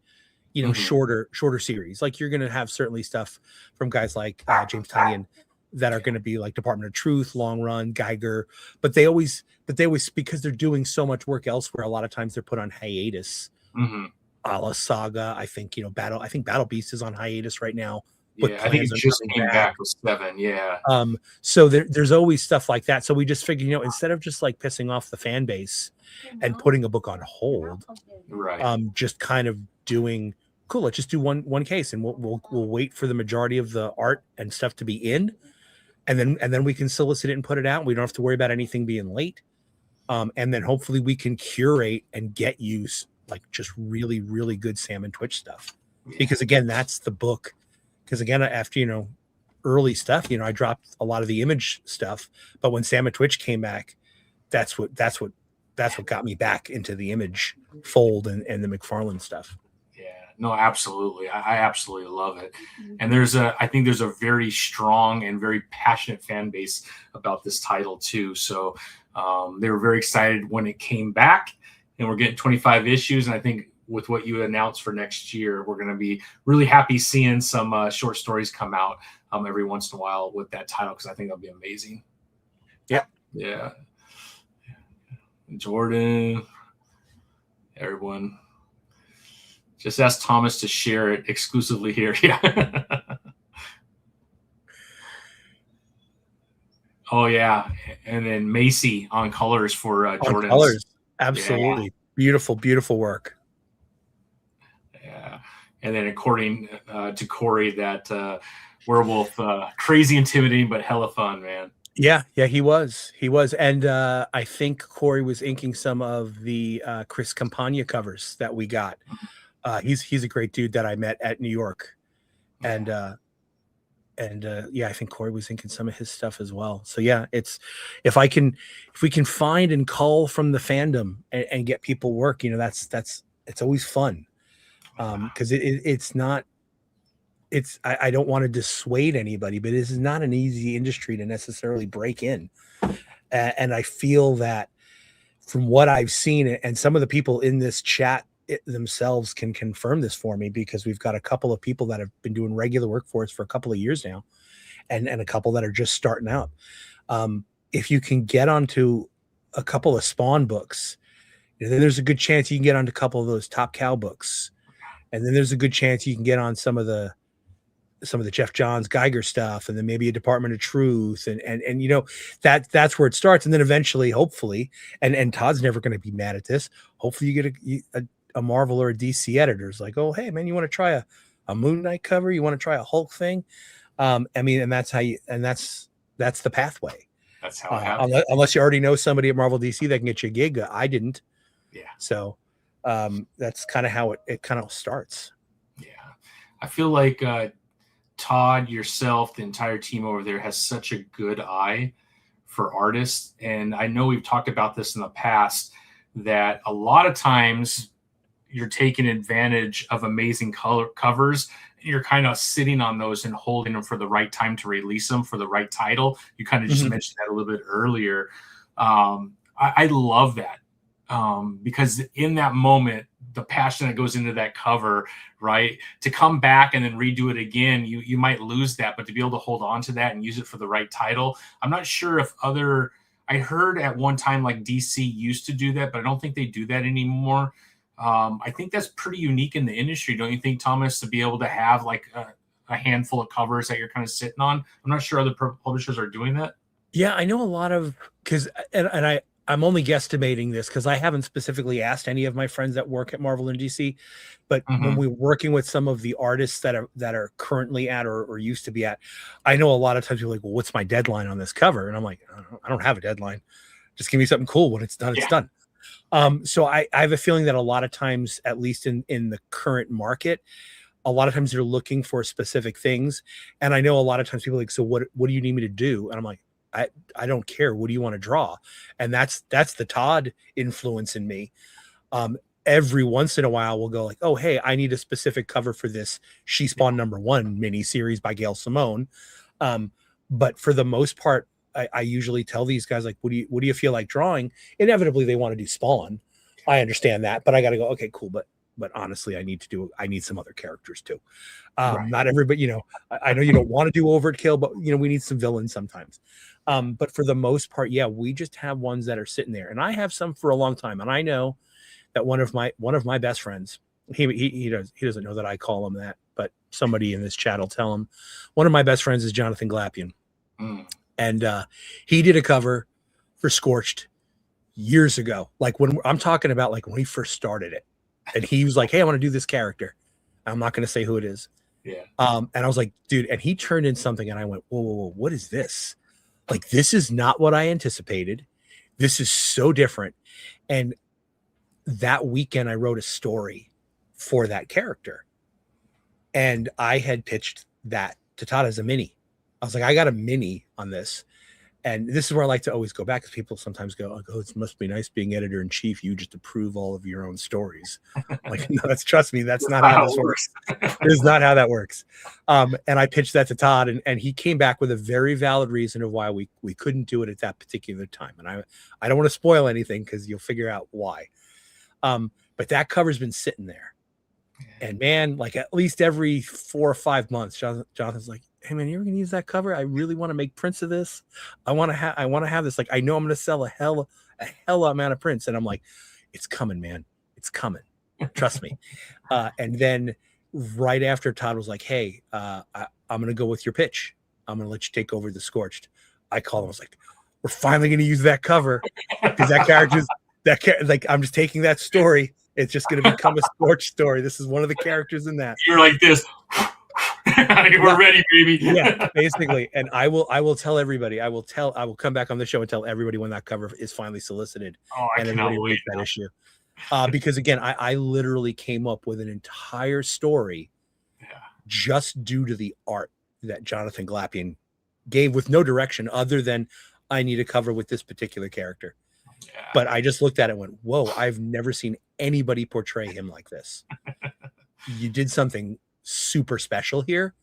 shorter series. Like you're going to have certainly stuff from guys like James Tynion that are going to be like Department of Truth, Long Run, Geiger, but they always, because they're doing so much work elsewhere, a lot of times they're put on hiatus. A la Saga, I think, Battle Beast is on hiatus right now. But yeah, I think it just came back with 7. Yeah. So there's always stuff like that. So we just figured, instead of just like pissing off the fan base and putting a book on hold, right? Just kind of doing cool. Let's just do one case, and we'll wait for the majority of the art and stuff to be in, and then we can solicit it and put it out. We don't have to worry about anything being late, and then hopefully we can curate and get you like just really, really good Sam and Twitch stuff. Yeah. Because again, that's the book. Because again, after early stuff, I dropped a lot of the image stuff, but when Sam and Twitch came back, that's what got me back into the image fold and the McFarlane stuff. Yeah, no, absolutely. I absolutely love it. And I think there's a very strong and very passionate fan base about this title too. So they were very excited when it came back, and we're getting 25 issues. And I think with what you announced for next year, we're going to be really happy seeing some short stories come out every once in a while with that title, because I think that'll be amazing. Yeah. Jordan, everyone, just ask Thomas to share it exclusively here. Yeah. Oh yeah, and then Macy on colors for Jordan's. Colors, absolutely. Yeah. Beautiful work. Yeah, and then according to Corey, that werewolf, crazy intimidating but hella fun, man. Yeah, he was, and I think Corey was inking some of the Chris Campagna covers that we got. He's a great dude that I met at New York, and I think Corey was inking some of his stuff as well. So yeah, it's if we can find and cull from the fandom and get people work, it's always fun. Because I don't want to dissuade anybody, but this is not an easy industry to necessarily break in. And I feel that from what I've seen, and some of the people in this chat themselves can confirm this for me, because we've got a couple of people that have been doing regular work for us for a couple of years now, and a couple that are just starting out. If you can get onto a couple of Spawn books, then there's a good chance you can get onto a couple of those Top Cow books. And then there's a good chance you can get on some of the Jeff Johns Geiger stuff, and then maybe a Department of Truth, and that's where it starts. And then eventually, hopefully, and Todd's never going to be mad at this. Hopefully, you get a Marvel or a DC editor's like, oh, hey man, you want to try a Moon Knight cover? You want to try a Hulk thing? And that's how that's the pathway. That's how it happens. Unless you already know somebody at Marvel DC that can get you a gig. I didn't. Yeah. So. That's kind of how it kind of starts. Yeah. I feel like Todd, yourself, the entire team over there has such a good eye for artists. And I know we've talked about this in the past, that a lot of times you're taking advantage of amazing color covers. You're kind of sitting on those and holding them for the right time to release them for the right title. You kind of just mentioned that a little bit earlier. I love that. Because in that moment, the passion that goes into that cover, right, to come back and then redo it again, you might lose that, but to be able to hold on to that and use it for the right title. I'm not sure if other I heard at one time like DC used to do that, but I don't think they do that anymore. I think that's pretty unique in the industry, don't you think, Thomas, to be able to have like a handful of covers that you're kind of sitting on? I'm not sure other publishers are doing that. Yeah, I know a lot of, because I'm only guesstimating this because I haven't specifically asked any of my friends that work at Marvel and DC, but when we're working with some of the artists that are currently at or used to be at, I know a lot of times people are like, well, what's my deadline on this cover? And I'm like, I don't have a deadline. Just give me something cool. When it's done, it's done. So I have a feeling that a lot of times, at least in the current market, a lot of times they're looking for specific things. And I know a lot of times people are like, so what do you need me to do? And I'm like, I don't care. What do you want to draw? And that's the Todd influence in me. Every once in a while we'll go like, oh, hey, I need a specific cover for this She Spawn #1 mini series by Gail Simone. But for the most part, I usually tell these guys, like, what do you feel like drawing? Inevitably they want to do Spawn. I understand that, but I got to go, okay, cool. But honestly, I need some other characters too. Right. Not everybody, you know, I know you don't want to do overkill, but you know, we need some villains sometimes. But for the most part, yeah, we just have ones that are sitting there, and I have some for a long time. And I know that one of my best friends, he doesn't know that I call him that, but somebody in this chat will tell him. One of my best friends is Jonathan Glapion. And he did a cover for Scorched years ago. Like when I'm talking about, like when he first started it, and he was like, hey, I want to do this character. I'm not going to say who it is. Yeah. And I was like, dude, and he turned in something, and I went, whoa, what is this? Like, this is not what I anticipated. This is so different. And that weekend I wrote a story for that character, and I had pitched that to Todd as a mini. I was like, I got a mini on this. And this is where I like to always go back, because people sometimes go, oh, it must be nice being editor-in-chief. You just approve all of your own stories. Like, no, trust me, that's not how this works. It is not how that works. And I pitched that to Todd, and he came back with a very valid reason of why we couldn't do it at that particular time. And I don't want to spoil anything, because you'll figure out why. But that cover's been sitting there. And man, like at least every 4 or 5 months, Jonathan's like, hey man, you ever gonna use that cover? I really want to make prints of this. I want to have this. Like, I know I'm gonna sell a hell amount of prints. And I'm like, it's coming, man. It's coming. Trust me. And then right after, Todd was like, hey, I'm gonna go with your pitch. I'm gonna let you take over the Scorched. I called him. I was like, we're finally gonna use that cover, because like, I'm just taking that story. It's just going to become a Scorched story. This is one of the characters in that. You're like this. We're ready, baby. Yeah, basically. And I will tell everybody. I will come back on the show and tell everybody when that cover is finally solicited. Oh, I cannot wait that issue. Because again, I literally came up with an entire story just due to the art that Jonathan Glapion gave, with no direction other than I need a cover with this particular character. Yeah. But I just looked at it and went, whoa, I've never seen anybody portray him like this. You did something super special here,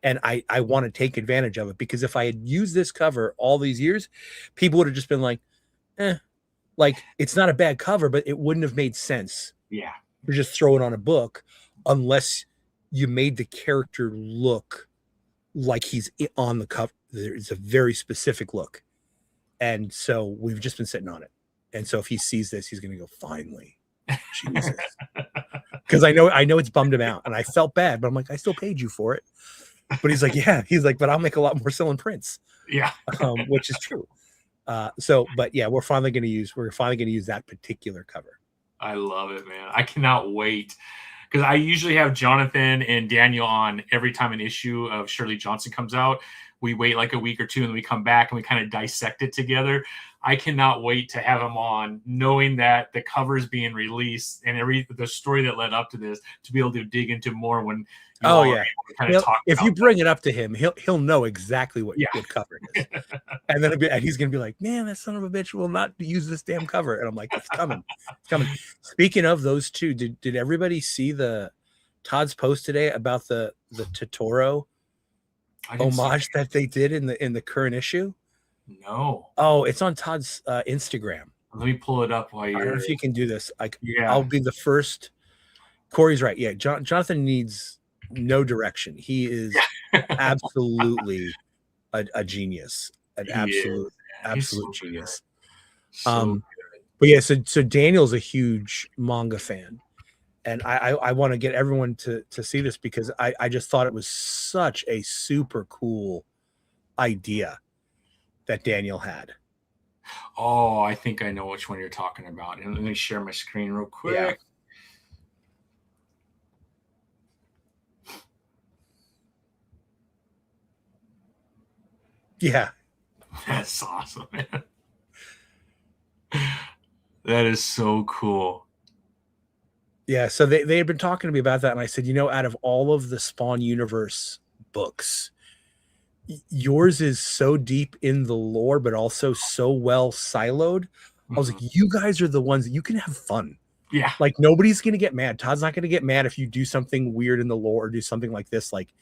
and I want to take advantage of it, because if I had used this cover all these years, people would have just been like, like, it's not a bad cover, but it wouldn't have made sense. Yeah. To just throw it on a book, unless you made the character look like he's on the cover. There's a very specific look. And so we've just been sitting on it. And so if he sees this, he's going to go, finally, Jesus. Because I know it's bummed him out, and I felt bad, but I'm like, I still paid you for it. But he's like, yeah, but I'll make a lot more selling prints. Yeah. Which is true. But yeah, we're finally going to use that particular cover. I love it, man. I cannot wait, because I usually have Jonathan and Daniel on every time an issue of Shirley Johnson comes out. We wait like a week or two, and then we come back and we kind of dissect it together. I cannot wait to have him on, knowing that the cover is being released and the story that led up to this, to be able to dig into more when. If you bring it up to him, he'll know exactly what cover it is, and then he's gonna be like, "Man, that son of a bitch will not use this damn cover." And I'm like, "It's coming, it's coming." Speaking of those two, did everybody see Todd's post today about the Totoro homage that they did in the current issue? No. Oh, it's on Todd's Instagram. Let me pull it up while you're. I don't know if you can do this. I'll be the first. Corey's right. Yeah, Jonathan needs no direction. He is absolutely a genius, an absolute genius. So But yeah, so Daniel's a huge manga fan, and I want to get everyone to see this because I just thought it was such a super cool idea that Daniel had. oh, I think I know which one you're talking about. And let me share my screen real quick. Yeah. That's awesome, man. That is so cool. Yeah, so they had been talking to me about that, and I said, out of all of the Spawn Universe books, yours is so deep in the lore, but also so well siloed. I was like, you guys are the ones that you can have fun. Yeah. Like, nobody's going to get mad. Todd's not going to get mad if you do something weird in the lore or do something like this. Like,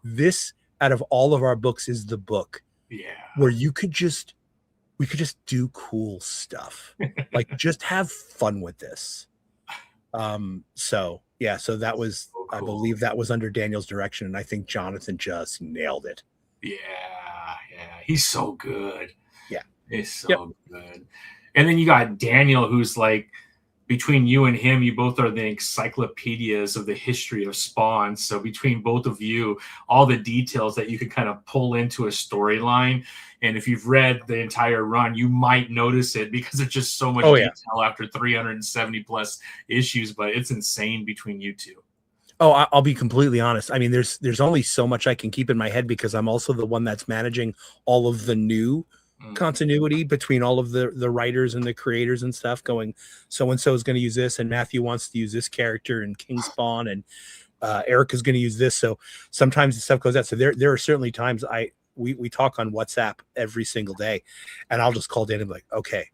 this, out of all of our books, is the book where we could just do cool stuff. Like, just have fun with this. So that was, so cool. I believe that was under Daniel's direction, and I think Jonathan just nailed it. Yeah, he's so good. Yeah, he's so good. And then you got Daniel, who's like, between you and him, you both are the encyclopedias of the history of Spawn. So between both of you, all the details that you could kind of pull into a storyline. And if you've read the entire run, you might notice it because it's just so much detail after 370 plus issues, but it's insane between you two. Oh, I'll be completely honest. I mean, there's only so much I can keep in my head because I'm also the one that's managing all of the new continuity between all of the writers and the creators and stuff, going, so-and-so is going to use this, and Matthew wants to use this character, and King Spawn, and Eric is going to use this. So sometimes the stuff goes out. So there are certainly times we talk on WhatsApp every single day, and I'll just call Dan and be like, okay,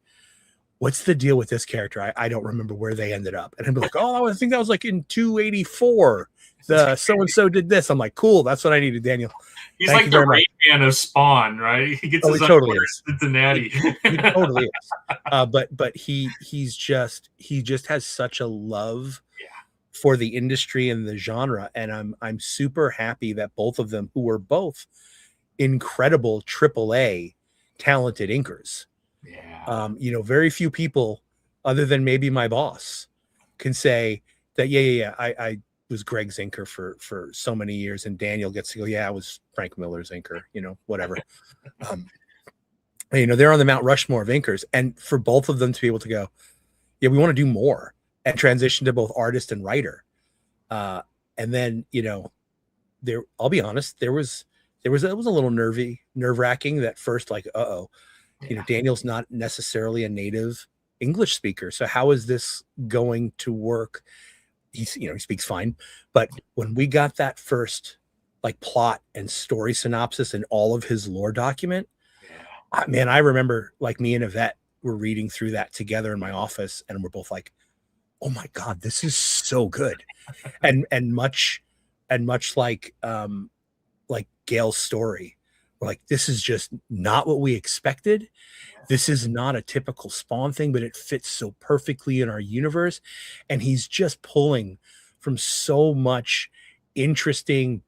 what's the deal with this character? I don't remember where they ended up. And I'd be like, oh, I think that was like in 284. The so-and-so did this. I'm like, cool. That's what I needed, Daniel. He's like the Ray Man of Spawn, right? He gets his totally is. Cincinnati. He totally is. But he just has such a love for the industry and the genre. And I'm super happy that both of them, who were both incredible AAA talented inkers. Yeah. Very few people other than maybe my boss can say that, I was Greg's inker for so many years, and Daniel gets to go, I was Frank Miller's inker, whatever. They're on the Mount Rushmore of inkers, and for both of them to be able to go, we want to do more, and transition to both artist and writer. And then, I'll be honest, it was a little nerve-wracking that first, like, Daniel's not necessarily a native English speaker. So how is this going to work? He speaks fine, but when we got that first like plot and story synopsis and all of his lore document, man, I remember like me and Yvette were reading through that together in my office, and we're both like, oh my God, this is so good. and much like Gail's story, we're like, this is just not what we expected. This is not a typical Spawn thing, but it fits so perfectly in our universe. And he's just pulling from so much interesting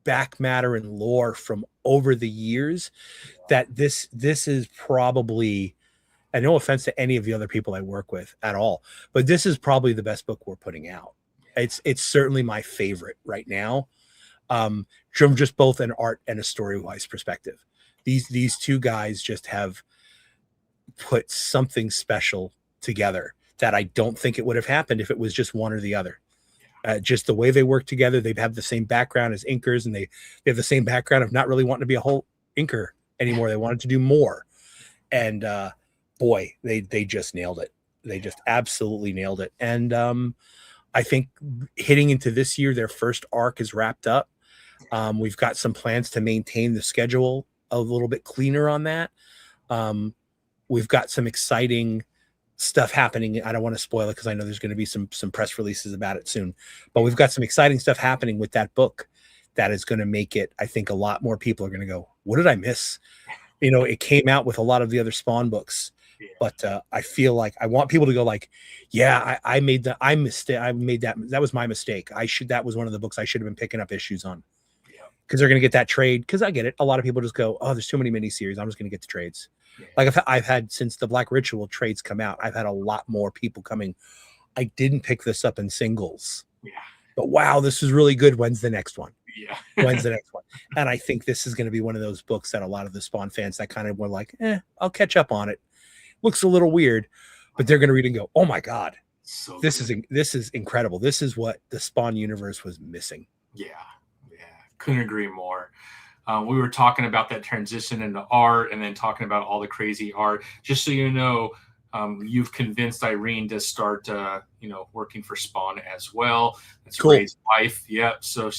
back matter and lore from over the years that this is probably, and no offense to any of the other people I work with at all, but this is probably the best book we're putting out. It's certainly my favorite right now. From just both an art and a story-wise perspective. These two guys just have put something special together that I don't think it would have happened if it was just one or the other. Just the way they work together, they have the same background as inkers, and they have the same background of not really wanting to be a whole inker anymore. They wanted to do more. And boy, they just nailed it. They just absolutely nailed it. And I think hitting into this year, their first arc is wrapped up. We've got some plans to maintain the schedule a little bit cleaner on that. We've got some exciting stuff happening. I don't want to spoil it because I know there's going to be some press releases about it soon, but we've got some exciting stuff happening with that book that is going to make it, I think a lot more people are going to go, what did I miss? It came out with a lot of the other Spawn books, but I feel like I want people to go like, I made that. That was my mistake. That was one of the books I should have been picking up issues on. because they're going to get that trade. Because I get it. A lot of people just go, oh, there's too many miniseries. I'm just going to get the trades. Yeah. Like I've had since the Black Ritual trades come out, I've had a lot more people coming. I didn't pick this up in singles. Yeah. But wow, this is really good. When's the next one? Yeah. When's the next one? And I think this is going to be one of those books that a lot of the Spawn fans that kind of were like, I'll catch up on it. Looks a little weird, but they're going to read and go, oh my God, So this is incredible. This is what the Spawn universe was missing. Yeah. Couldn't agree more. We were talking about that transition into art and then talking about all the crazy art. Just so you know, you've convinced Irene to start, working for Spawn as well. That's cool. Ray's wife. Yep. So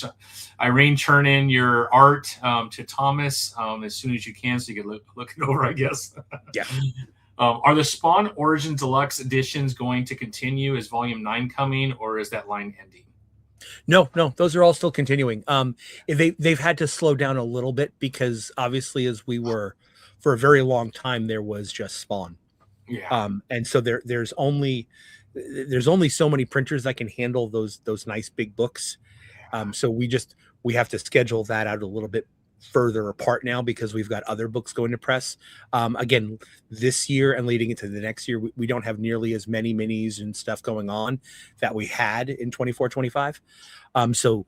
Irene, turn in your art to Thomas as soon as you can, so you can look it over, I guess. Yeah. Are the Spawn Origin Deluxe editions going to continue? Is Volume 9 coming, or is that line ending? No, those are all still continuing. They've had to slow down a little bit because obviously, as we were for a very long time, there was just Spawn. Yeah. And so there's only so many printers that can handle those nice big books. So we have to schedule that out a little bit further apart now because we've got other books going to press. Again, this year and leading into the next year, we don't have nearly as many minis and stuff going on that we had in 24-25. So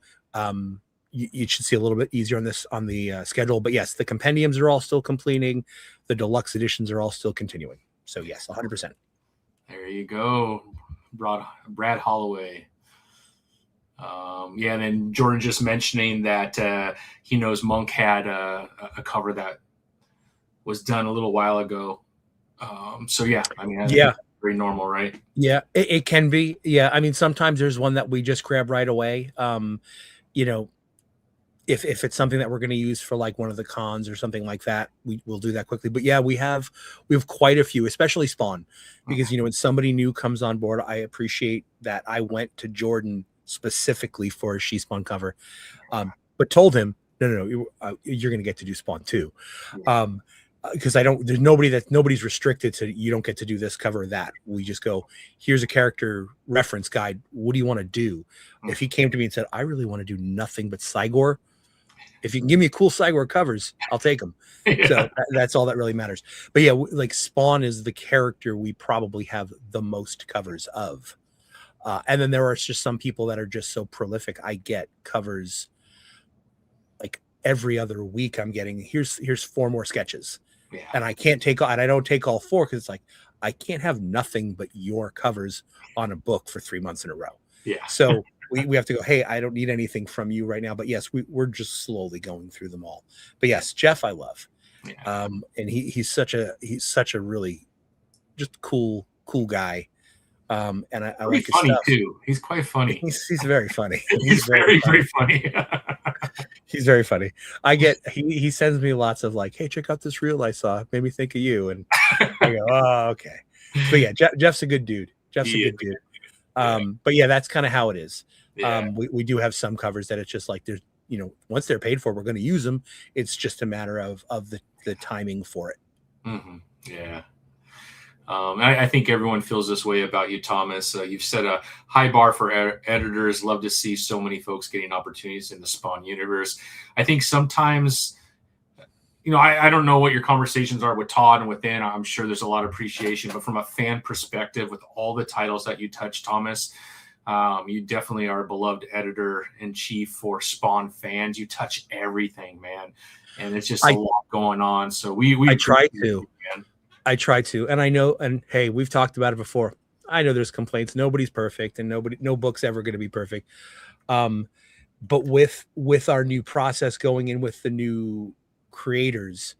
you should see a little bit easier on the schedule. But yes, the compendiums are all still completing. The deluxe editions are all still continuing. So yes, 100%. There you go, Brad Holloway. And then Jordan just mentioning that he knows Monk had a cover that was done a little while ago. Very normal, right? Yeah, it can be. Yeah, I mean, sometimes there's one that we just grab right away. If it's something that we're going to use for like one of the cons or something like that, we'll do that quickly. But yeah, we have quite a few, especially Spawn, because when somebody new comes on board, I appreciate that. I went to Jordan specifically for a She Spawn cover, but told him, no, you're going to get to do Spawn too. Because nobody's restricted to, you don't get to do this cover or that. We just go, here's a character reference guide. What do you want to do? If he came to me and said, I really want to do nothing but Cygor, if you can give me cool Cygor covers, I'll take them. So that's all that really matters. But yeah, like Spawn is the character we probably have the most covers of. And then there are just some people that are just so prolific. I get covers like every other week. I'm getting here's 4 more sketches, and I can't take and I don't take all 4 because it's like I can't have nothing but your covers on a book for 3 months in a row. Yeah. So we have to go, hey, I don't need anything from you right now. But yes, we're just slowly going through them all. But yes, Jeff, I love, and he's such a really just cool guy. And I like his funny stuff too. He's quite funny. He's very funny. He's very funny. He's very funny. He sends me lots of like, hey, check out this reel I saw. It made me think of you. And I go, oh, okay. But yeah, Jeff's a good dude. But yeah, that's kind of how it is. Yeah. We do have some covers that it's just like there's, once they're paid for, we're going to use them. It's just a matter of the timing for it. Mm-hmm. Yeah. I think everyone feels this way about you, Thomas. You've set a high bar for editors. Love to see so many folks getting opportunities in the Spawn universe. I think sometimes, I don't know what your conversations are with Todd and within. I'm sure there's a lot of appreciation, but from a fan perspective, with all the titles that you touch, Thomas, you definitely are a beloved editor-in-chief for Spawn fans. You touch everything, man, and it's just a lot going on. So we try to. I try to, and I know, and hey, we've talked about it before. I know there's complaints. Nobody's perfect, and no book's ever going to be perfect. But with our new process going in with the new creators,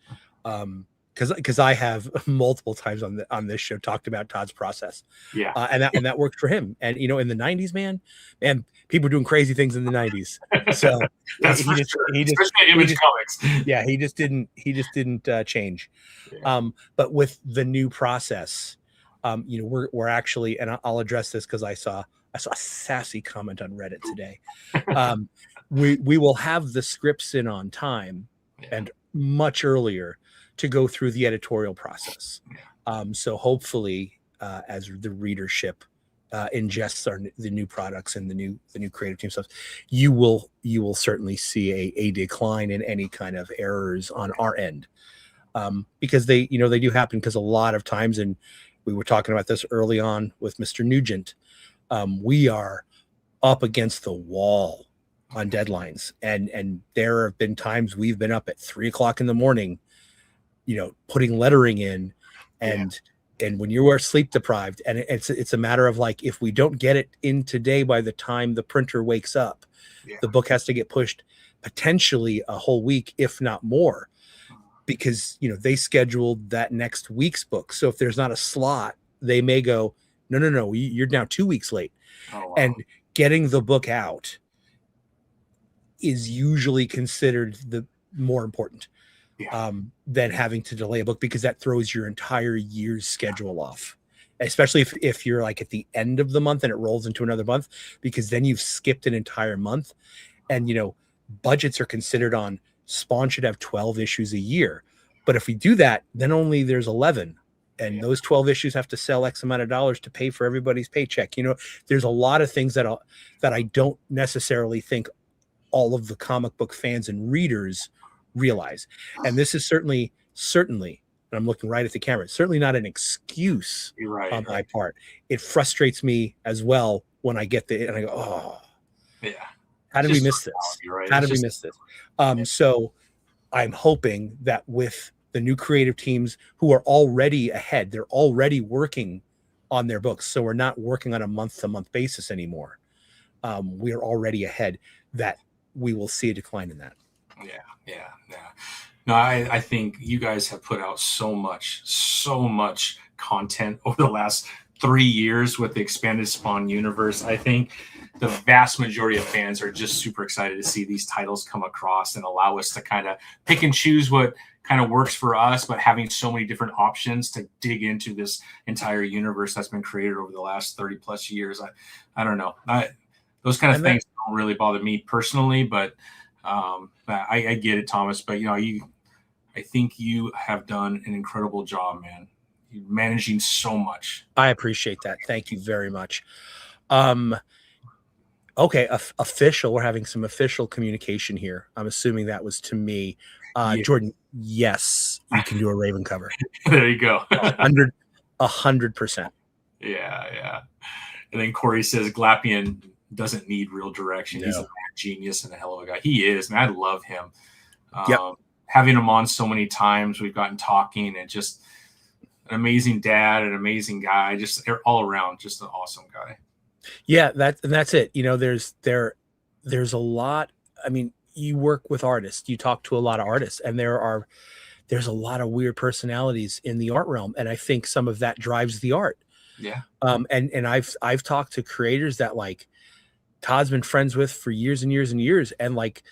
because I have multiple times on this show talked about Todd's process, and that worked for him. And in the 90s, man, people were doing crazy things in the 90s. So that's especially Image Comics. Yeah, he just didn't change. Yeah. But with the new process, we're actually, and I'll address this because I saw a sassy comment on Reddit today. We will have the scripts in on time and much earlier to go through the editorial process. So hopefully, as the readership ingests the new products and the new creative team stuff, you will certainly see a decline in any kind of errors on our end, because they do happen, because a lot of times, and we were talking about this early on with Mr. Nugent, we are up against the wall on deadlines, and there have been times we've been up at 3:00 in the morning, putting lettering in, and when you are sleep deprived, and it's a matter of like, if we don't get it in today by the time the printer wakes up, the book has to get pushed potentially a whole week, if not more, because they scheduled that next week's book. So if there's not a slot, they may go, no, you're now 2 weeks late. Oh, wow. And getting the book out is usually considered the more important than having to delay a book, because that throws your entire year's schedule off, especially if you're like at the end of the month and it rolls into another month, because then you've skipped an entire month. And budgets are considered on Spawn should have 12 issues a year, but if we do that, then only there's 11, and those 12 issues have to sell X amount of dollars to pay for everybody's paycheck. There's a lot of things that I don't necessarily think all of the comic book fans and readers realize. And this is certainly, and I'm looking right at the camera, certainly not an excuse on my part. It frustrates me as well when I get and I go, oh, how did we miss this? How did we miss this? So I'm hoping that with the new creative teams who are already ahead, they're already working on their books, so we're not working on a month-to-month basis anymore. We are already ahead, that we will see a decline in that. Yeah. No, I think you guys have put out so much content over the last 3 years with the expanded Spawn universe. I think the vast majority of fans are just super excited to see these titles come across and allow us to kind of pick and choose what kind of works for us, but having so many different options to dig into this entire universe that's been created over the last 30 plus years. I don't know. Those kind of things don't really bother me personally, but I get it, Thomas. But I think you have done an incredible job, man. You're managing so much. I appreciate that. Thank you very much. Okay, official. We're having some official communication here. I'm assuming that was to me. Jordan, yes, you can do a Raven cover. There you go. 100%. Yeah. And then Corey says Glapian doesn't need real direction. No. He's a mad genius and a hell of a guy. He is, man. I love him. Having him on so many times, we've gotten talking, and just an amazing dad, an amazing guy, just all around, just an awesome guy. Yeah, that's it. There's a lot. I mean, you work with artists, you talk to a lot of artists, and there's a lot of weird personalities in the art realm, and I think some of that drives the art. Yeah. And I've talked to creators that like Todd's been friends with for years and years and years, and like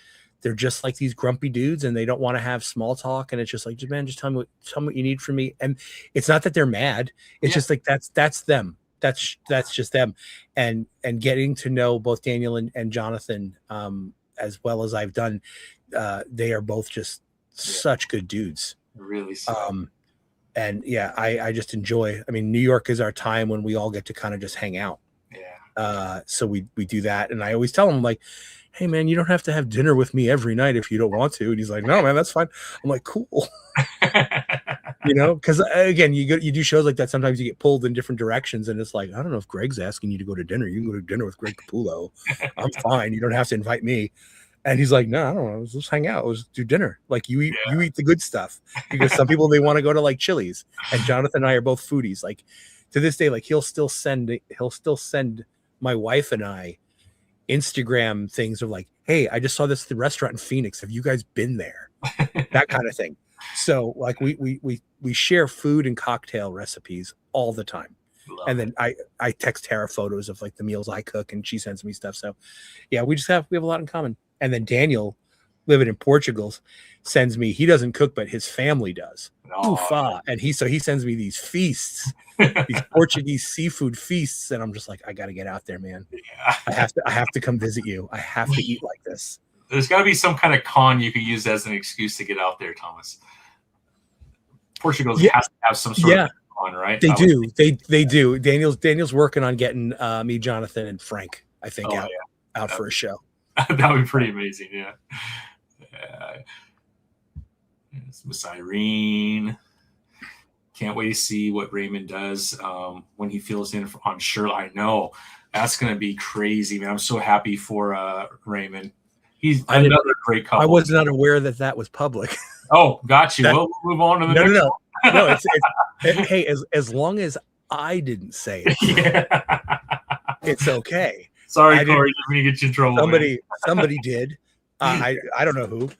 they're just like these grumpy dudes, and they don't want to have small talk, and it's just like, man, just tell me what you need from me. And it's not that they're mad, it's just like that's them. That's just them. And getting to know both Daniel and Jonathan as well as I've done, they are both just such good dudes. Really so. And I just enjoy. I mean, New York is our time when we all get to kind of just hang out. So we do that, and I always tell him, like, hey man, you don't have to have dinner with me every night if you don't want to. And he's like, no man, that's fine. I'm like, cool. Because again, you do shows like that, sometimes you get pulled in different directions, and it's like, I don't know if Greg's asking you to go to dinner. You can go to dinner with Greg Capullo. I'm fine. You don't have to invite me. And he's like, no, I don't know. Let's just hang out. Let's do dinner. Like you eat the good stuff. Because some people, they want to go to like Chili's, and Jonathan and I are both foodies. Like to this day, like he'll still send my wife and I Instagram things of like, hey, I just saw this at the restaurant in Phoenix. Have you guys been there? That kind of thing. So like we share food and cocktail recipes all the time. And then I text Tara photos of like the meals I cook, and she sends me stuff. So yeah, we have a lot in common. And then Daniel, living in Portugal, sends me, he doesn't cook, but his family does. And he sends me these feasts, these Portuguese seafood feasts, and I'm just like, I got to get out there, man. I have to come visit you. I have to eat like this. There's got to be some kind of con you could use as an excuse to get out there, Thomas. Portugal has to have some sort of on, right? They do. They do. Daniel's working on getting me, Jonathan, and Frank, I think, out for a show. That would be pretty amazing. Yeah. Miss Irene. Can't wait to see what Raymond does when he fills in on Shirley. I know that's going to be crazy, man. I'm so happy for Raymond. He's another great couple. I was not aware that was public. Oh, got you. We'll move on to the next one. No, hey, as long as I didn't say it, it's okay. Sorry, Corey, didn't mean to get you in trouble. Somebody did. I don't know who.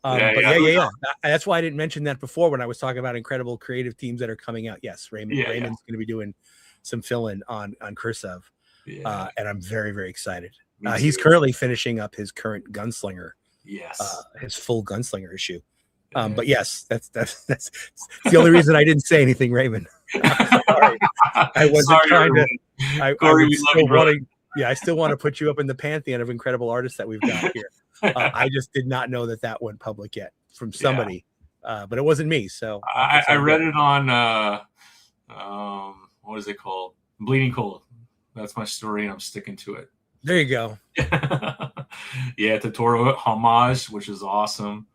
Yeah. That's why I didn't mention that before when I was talking about incredible creative teams that are coming out. Yes, Raymond's going to be doing some fill-in on Kursev, and I'm very, very excited. He's currently finishing up his current Gunslinger. Yes, his full Gunslinger issue. But yes, that's the only reason I didn't say anything, Raymond. Sorry. I wasn't trying to. Corey, we love you, brother. I still want to put you up in the pantheon of incredible artists that we've got here. I just did not know that went public yet from somebody, but it wasn't me. So I read it on what is it called? Bleeding Cold. That's my story, and I'm sticking to it. There you go. Totoro homage, which is awesome.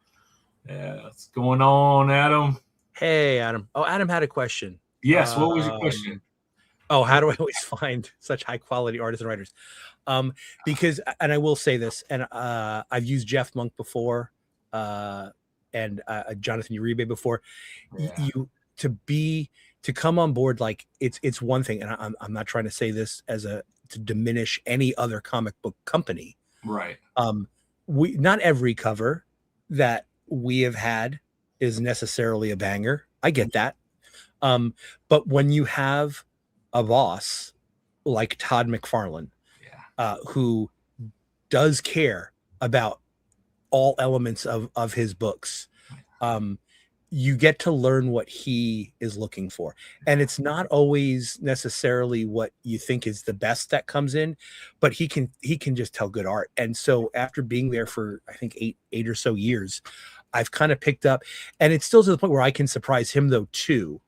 Yeah, what's going on, Adam? Hey, Adam. Oh, Adam had a question. Yes, what was your question? Oh, how do I always find such high quality artists and writers? Because, and I will say this, and I've used Jeff Monk before, and Jonathan Uribe before. To come on board, like it's one thing, and I'm not trying to say this to diminish any other comic book company, right? Not every cover that we have had is necessarily a banger. I get that, but when you have a boss like Todd McFarlane, who does care about all elements of his books, you get to learn what he is looking for. And it's not always necessarily what you think is the best that comes in, but he can just tell good art. And so after being there for, I think, eight or so years, I've kind of picked up, and it's still to the point where I can surprise him though too.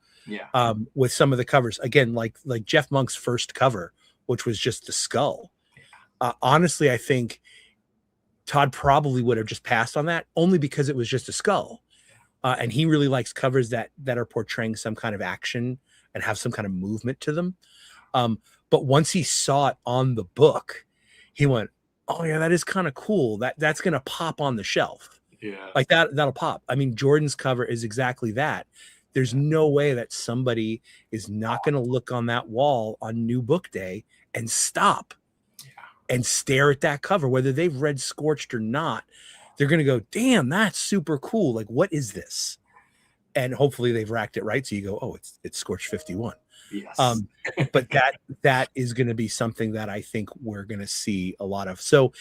With some of the covers, again, like Jeff Monk's first cover, which was just the skull. Honestly, I think Todd probably would have just passed on that, only because it was just a skull. And he really likes covers that are portraying some kind of action and have some kind of movement to them. But once he saw it on the book, he went, "Oh yeah, that is kind of cool. That's gonna pop on the shelf." Yeah, like that'll pop. I mean, Jordan's cover is exactly that. There's no way that somebody is not going to look on that wall on New Book Day and stop and stare at that cover, whether they've read Scorched or not. They're going to go, "Damn, that's super cool. Like, what is this?" And hopefully they've racked it right. So you go, "Oh, it's Scorched 51." Yes. But that is going to be something that I think we're going to see a lot of. So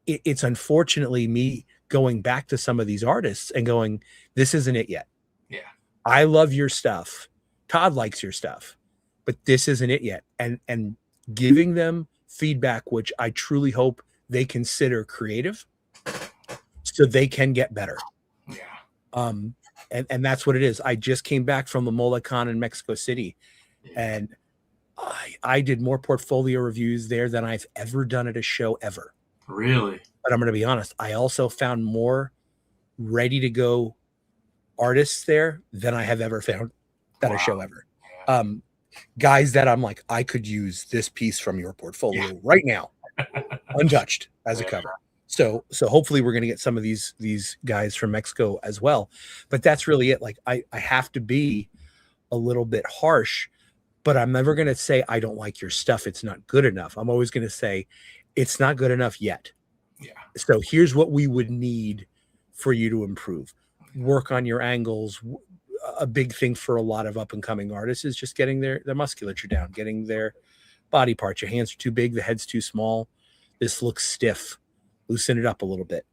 it's unfortunately me going back to some of these artists and going, "This isn't it yet. Yeah, I love your stuff. Todd likes your stuff, but this isn't it yet." And giving them feedback, which I truly hope they consider creative, so they can get better. Yeah. And that's what it is. I just came back from the MolaCon in Mexico City, and I did more portfolio reviews there than I've ever done at a show ever. Really? But I'm going to be honest, I also found more ready to go artists there than I have ever found at a show ever. Guys that I'm like, I could use this piece from your portfolio right now, untouched as a cover. So hopefully we're going to get some of these guys from Mexico as well. But that's really it. Like I have to be a little bit harsh, but I'm never going to say I don't like your stuff. It's not good enough. I'm always going to say it's not good enough yet. Yeah. So here's what we would need for you to improve. Work on your angles. A big thing for a lot of up and coming artists is just getting their musculature down, getting their body parts. Your hands are too big, the head's too small. This looks stiff. Loosen it up a little bit.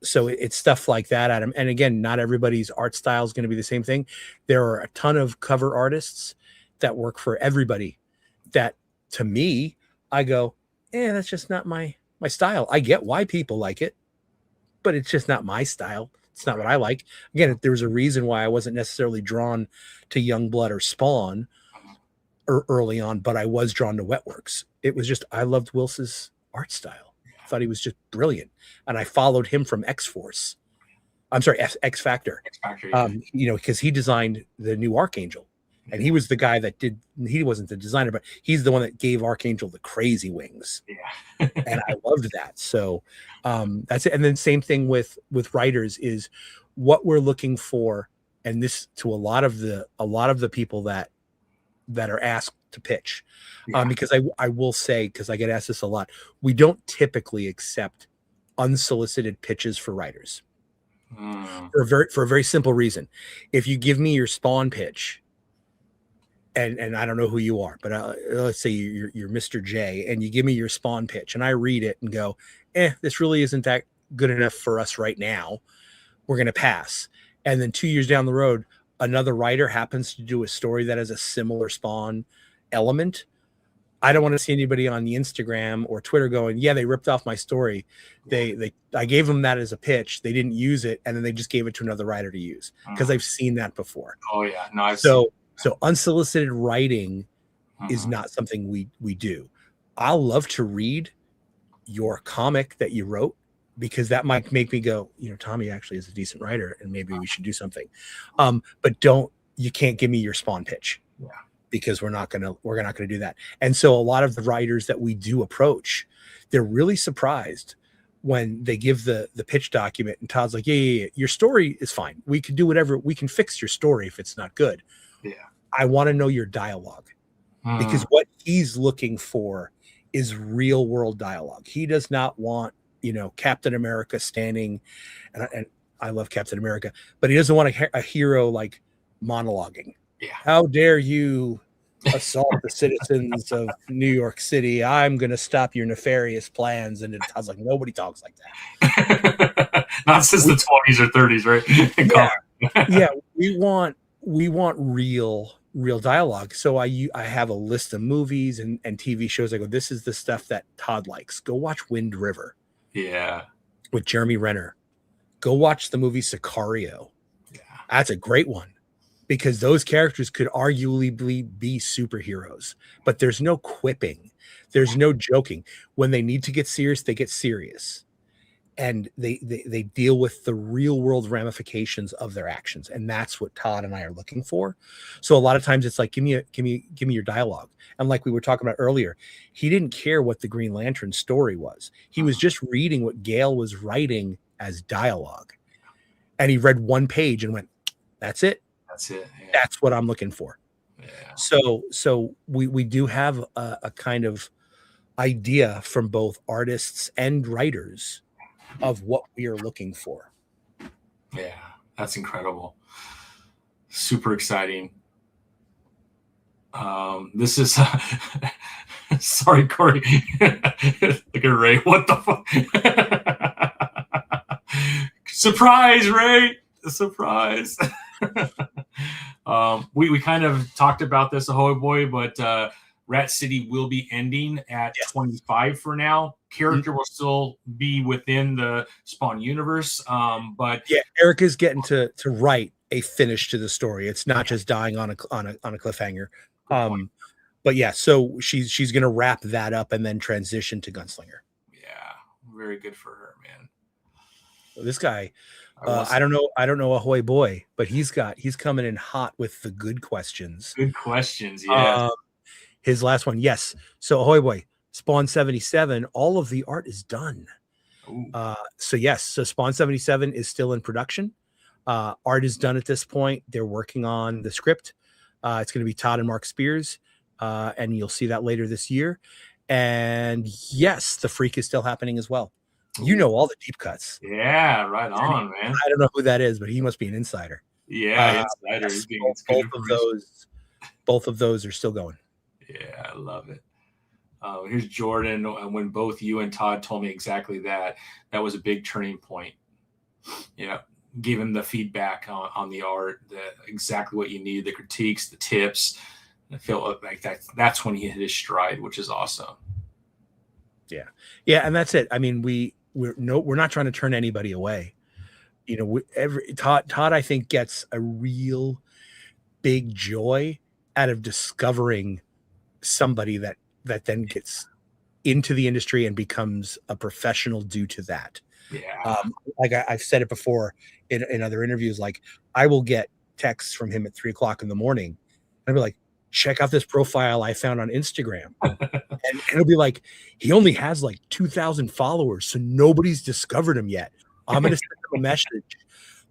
So it's stuff like that, Adam. And again, not everybody's art style is going to be the same thing. There are a ton of cover artists that work for everybody that, to me, I go, that's just not my style. I get why people like it, but it's just not my style. It's not what I like. Again, there was a reason why I wasn't necessarily drawn to Youngblood or Spawn early on, but I was drawn to Wetworks. It was just, I loved Wils's art style. I thought he was just brilliant. And I followed him from X-Force. I'm sorry, X Factor. X Factor, yeah. You know, because he designed the new Archangel. And he was the guy that he wasn't the designer, but he's the one that gave Archangel the crazy wings. Yeah. And I loved that. So that's it. And then same thing with writers is what we're looking for. And this to a lot of the people that are asked to pitch. Yeah. Because I will say, because I get asked this a lot, we don't typically accept unsolicited pitches for writers. For a very simple reason. If you give me your Spawn pitch, and I don't know who you are, but let's say you're Mr. J, and you give me your Spawn pitch, and I read it and go, this really isn't that good enough for us right now. We're going to pass. And then 2 years down the road, another writer happens to do a story that has a similar Spawn element. I don't want to see anybody on the Instagram or Twitter going, yeah, they ripped off my story. I gave them that as a pitch. They didn't use it, and then they just gave it to another writer to use, because I've seen that before. Oh yeah, no, So unsolicited writing is not something we do. I'll love to read your comic that you wrote, because that might make me go, Tommy actually is a decent writer and maybe we should do something. But you can't give me your Spawn pitch, because we're not gonna do that. And so a lot of the writers that we do approach, they're really surprised when they give the pitch document and Todd's like, yeah, your story is fine. We can do whatever. We can fix your story if it's not good. Yeah. I want to know your dialogue, because what he's looking for is real world dialogue. He does not want, Captain America standing, and I love Captain America, but he doesn't want a hero like monologuing. Yeah. How dare you assault the citizens of New York City? I'm going to stop your nefarious plans. And I was like, nobody talks like that. Not since the 20s or 30s, right? Yeah. We want real dialogue. So I have a list of movies and TV shows. I go, this is the stuff that Todd likes. Go watch Wind River. Yeah. With Jeremy Renner. Go watch the movie Sicario. Yeah. That's a great one, because those characters could arguably be superheroes, but there's no quipping. There's no joking. When they need to get serious, they get serious. And they deal with the real world ramifications of their actions. And that's what Todd and I are looking for. So a lot of times it's like, give me your dialogue. And like we were talking about earlier, he didn't care what the Green Lantern story was. He was just reading what Gale was writing as dialogue. And he read one page and went, that's it. That's it. Yeah. That's what I'm looking for. Yeah. So we do have a kind of idea from both artists and writers of what we are looking for. Yeah, that's incredible. Super exciting. This is sorry, Corey. Look at Ray. What the fuck? Surprise, Ray. Surprise. We kind of talked about this, Ahoy Boy, but Rat City will be ending at 25 for now. Character will still be within the Spawn universe, but Erica's getting to write a finish to the story. It's not just dying on a cliffhanger. But yeah, so she's gonna wrap that up and then transition to Gunslinger. Yeah, very good for her, man. This guy, I don't know Ahoy Boy, but he's coming in hot with the good questions. Good questions, yeah. His last one, yes. So Ahoy Boy, Spawn 77, all of the art is done. So yes, so Spawn 77 is still in production. Art is done at this point. They're working on the script. It's going to be Todd and Mark Spears, and you'll see that later this year. And yes, the Freak is still happening as well. You know all the deep cuts. Yeah, right on, man. I don't know who that is, but he must be an insider. Yeah, insider. Yes, both of those are still going. Yeah, I love it. Here's Jordan. When both you and Todd told me exactly that was a big turning point. Yeah, gave him the feedback on the art, exactly what you need, the critiques, the tips. I feel like that's when he hit his stride, which is awesome. Yeah, and that's it. I mean, we're not trying to turn anybody away, you know, Todd, I think, gets a real big joy out of discovering somebody that then gets into the industry and becomes a professional due to that. Yeah. Like I've said it before in other interviews, like I will get texts from him at 3:00 in the morning, and I'll be like, check out this profile I found on Instagram. And it'll be like, he only has like 2,000 followers, so nobody's discovered him yet. I'm gonna send him a message,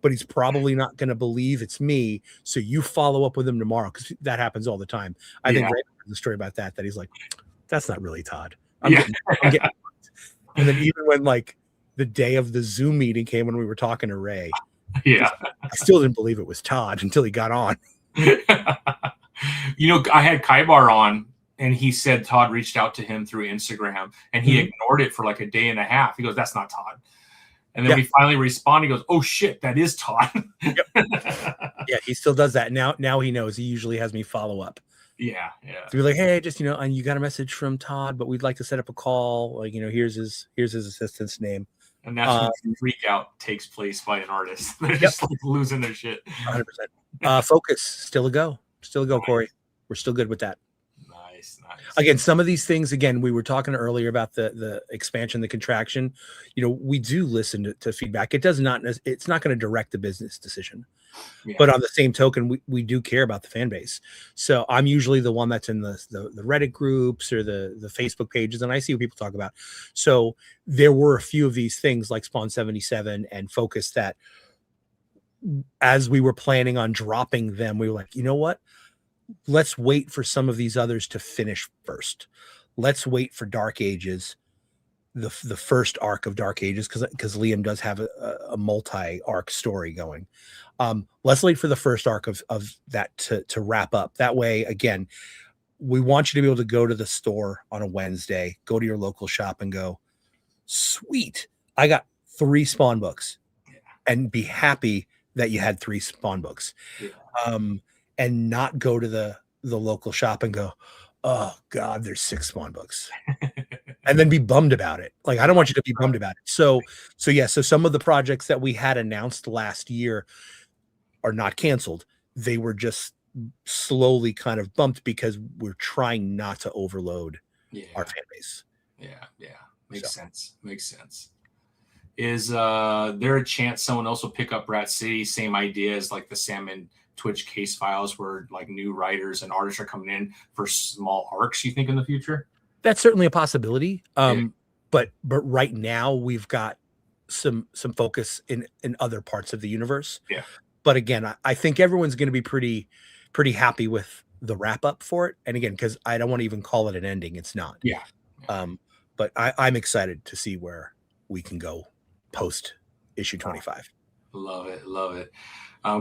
but he's probably not gonna believe it's me. So you follow up with him tomorrow, because that happens all the time. I think Ray has a story about that he's like, that's not really Todd. I'm getting and then even when like the day of the Zoom meeting came when we were talking to Ray, Yeah. I still didn't believe it was Todd until he got on. You know, I had Kaibar on, and he said Todd reached out to him through Instagram, and he ignored it for like a day and a half. He goes, "That's not Todd." And then we finally respond. He goes, "Oh shit, that is Todd." Yep. Yeah, he still does that now. He knows. He usually has me follow up. Yeah. To be like, hey, just and you got a message from Todd, but we'd like to set up a call. Like, here's his assistant's name. And that's when the freak out takes place by an artist. They're just like losing their shit. 100%. Focus, still a go, Corey. We're still good with that. Nice. Again, some of these things, we were talking earlier about the expansion, the contraction. We do listen to feedback. It's not going to direct the business decision. Yeah. But on the same token, we do care about the fan base. So I'm usually the one that's in the Reddit groups or the Facebook pages, and I see what people talk about. So there were a few of these things like Spawn 77 and Focus that, as we were planning on dropping them, we were like, you know what? Let's wait for some of these others to finish first. Let's wait for Dark Ages, the first arc of Dark Ages, because Liam does have a multi-arc story going. Let's wait for the first arc of that to wrap up. That way, again, we want you to be able to go to the store on a Wednesday, go to your local shop and go, sweet, I got 3 Spawn books, and be happy that you had 3 Spawn books. Yeah. And not go to the local shop and go, oh God, there's 6 Spawn books. And then be bummed about it. Like, I don't want you to be bummed about it. So some of the projects that we had announced last year are not canceled. They were just slowly kind of bumped because we're trying not to overload our fan base. Yeah. Makes sense. Is there a chance someone else will pick up Rat City? Same idea as like the Salmon Twitch case files, where like new writers and artists are coming in for small arcs, you think, in the future? That's certainly a possibility. But right now we've got some focus in other parts of the universe. Yeah. But again, I think everyone's going to be pretty happy with the wrap up for it. And again, because I don't want to even call it an ending. It's not. Yeah. But I'm excited to see where we can go post issue 25. Love it.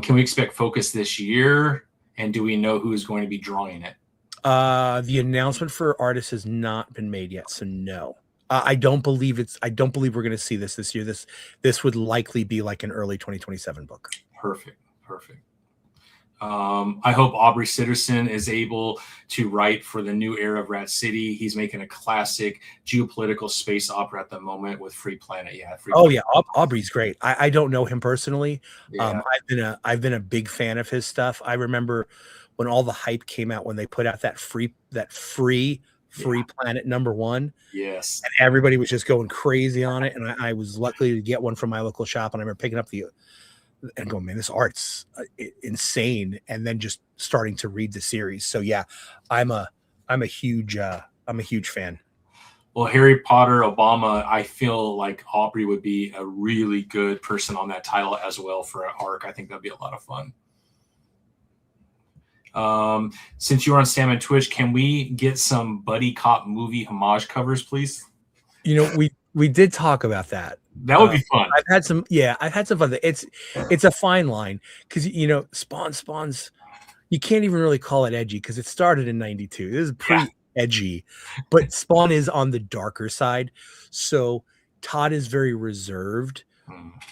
Can we expect Focus this year? And do we know who is going to be drawing it? The announcement for artists has not been made yet, so no. I don't believe we're going to see this year. This would likely be like an early 2027 book. Perfect. I hope Aubrey Sitterson is able to write for the new era of Rat City. He's making a classic geopolitical space opera at the moment with Free Planet. Yeah. Aubrey's great. I don't know him personally. Yeah. I've been a big fan of his stuff. I remember when all the hype came out when they put out that free Planet #1. Yes. And everybody was just going crazy on it. And I was lucky to get one from my local shop. And I remember picking up and going, man, this art's insane. And then just starting to read the series. So yeah, I'm a huge fan. Well, Harry Potter Obama, I feel like Aubrey would be a really good person on that title as well for an arc. I think that'd be a lot of fun. Since you're on Sam and Twitch, can we get some buddy cop movie homage covers, please? We did talk about that. That would be fun. I've had some fun. It's a fine line because Spawn's you can't even really call it edgy because it started in '92. This is pretty edgy, but Spawn is on the darker side. So Todd is very reserved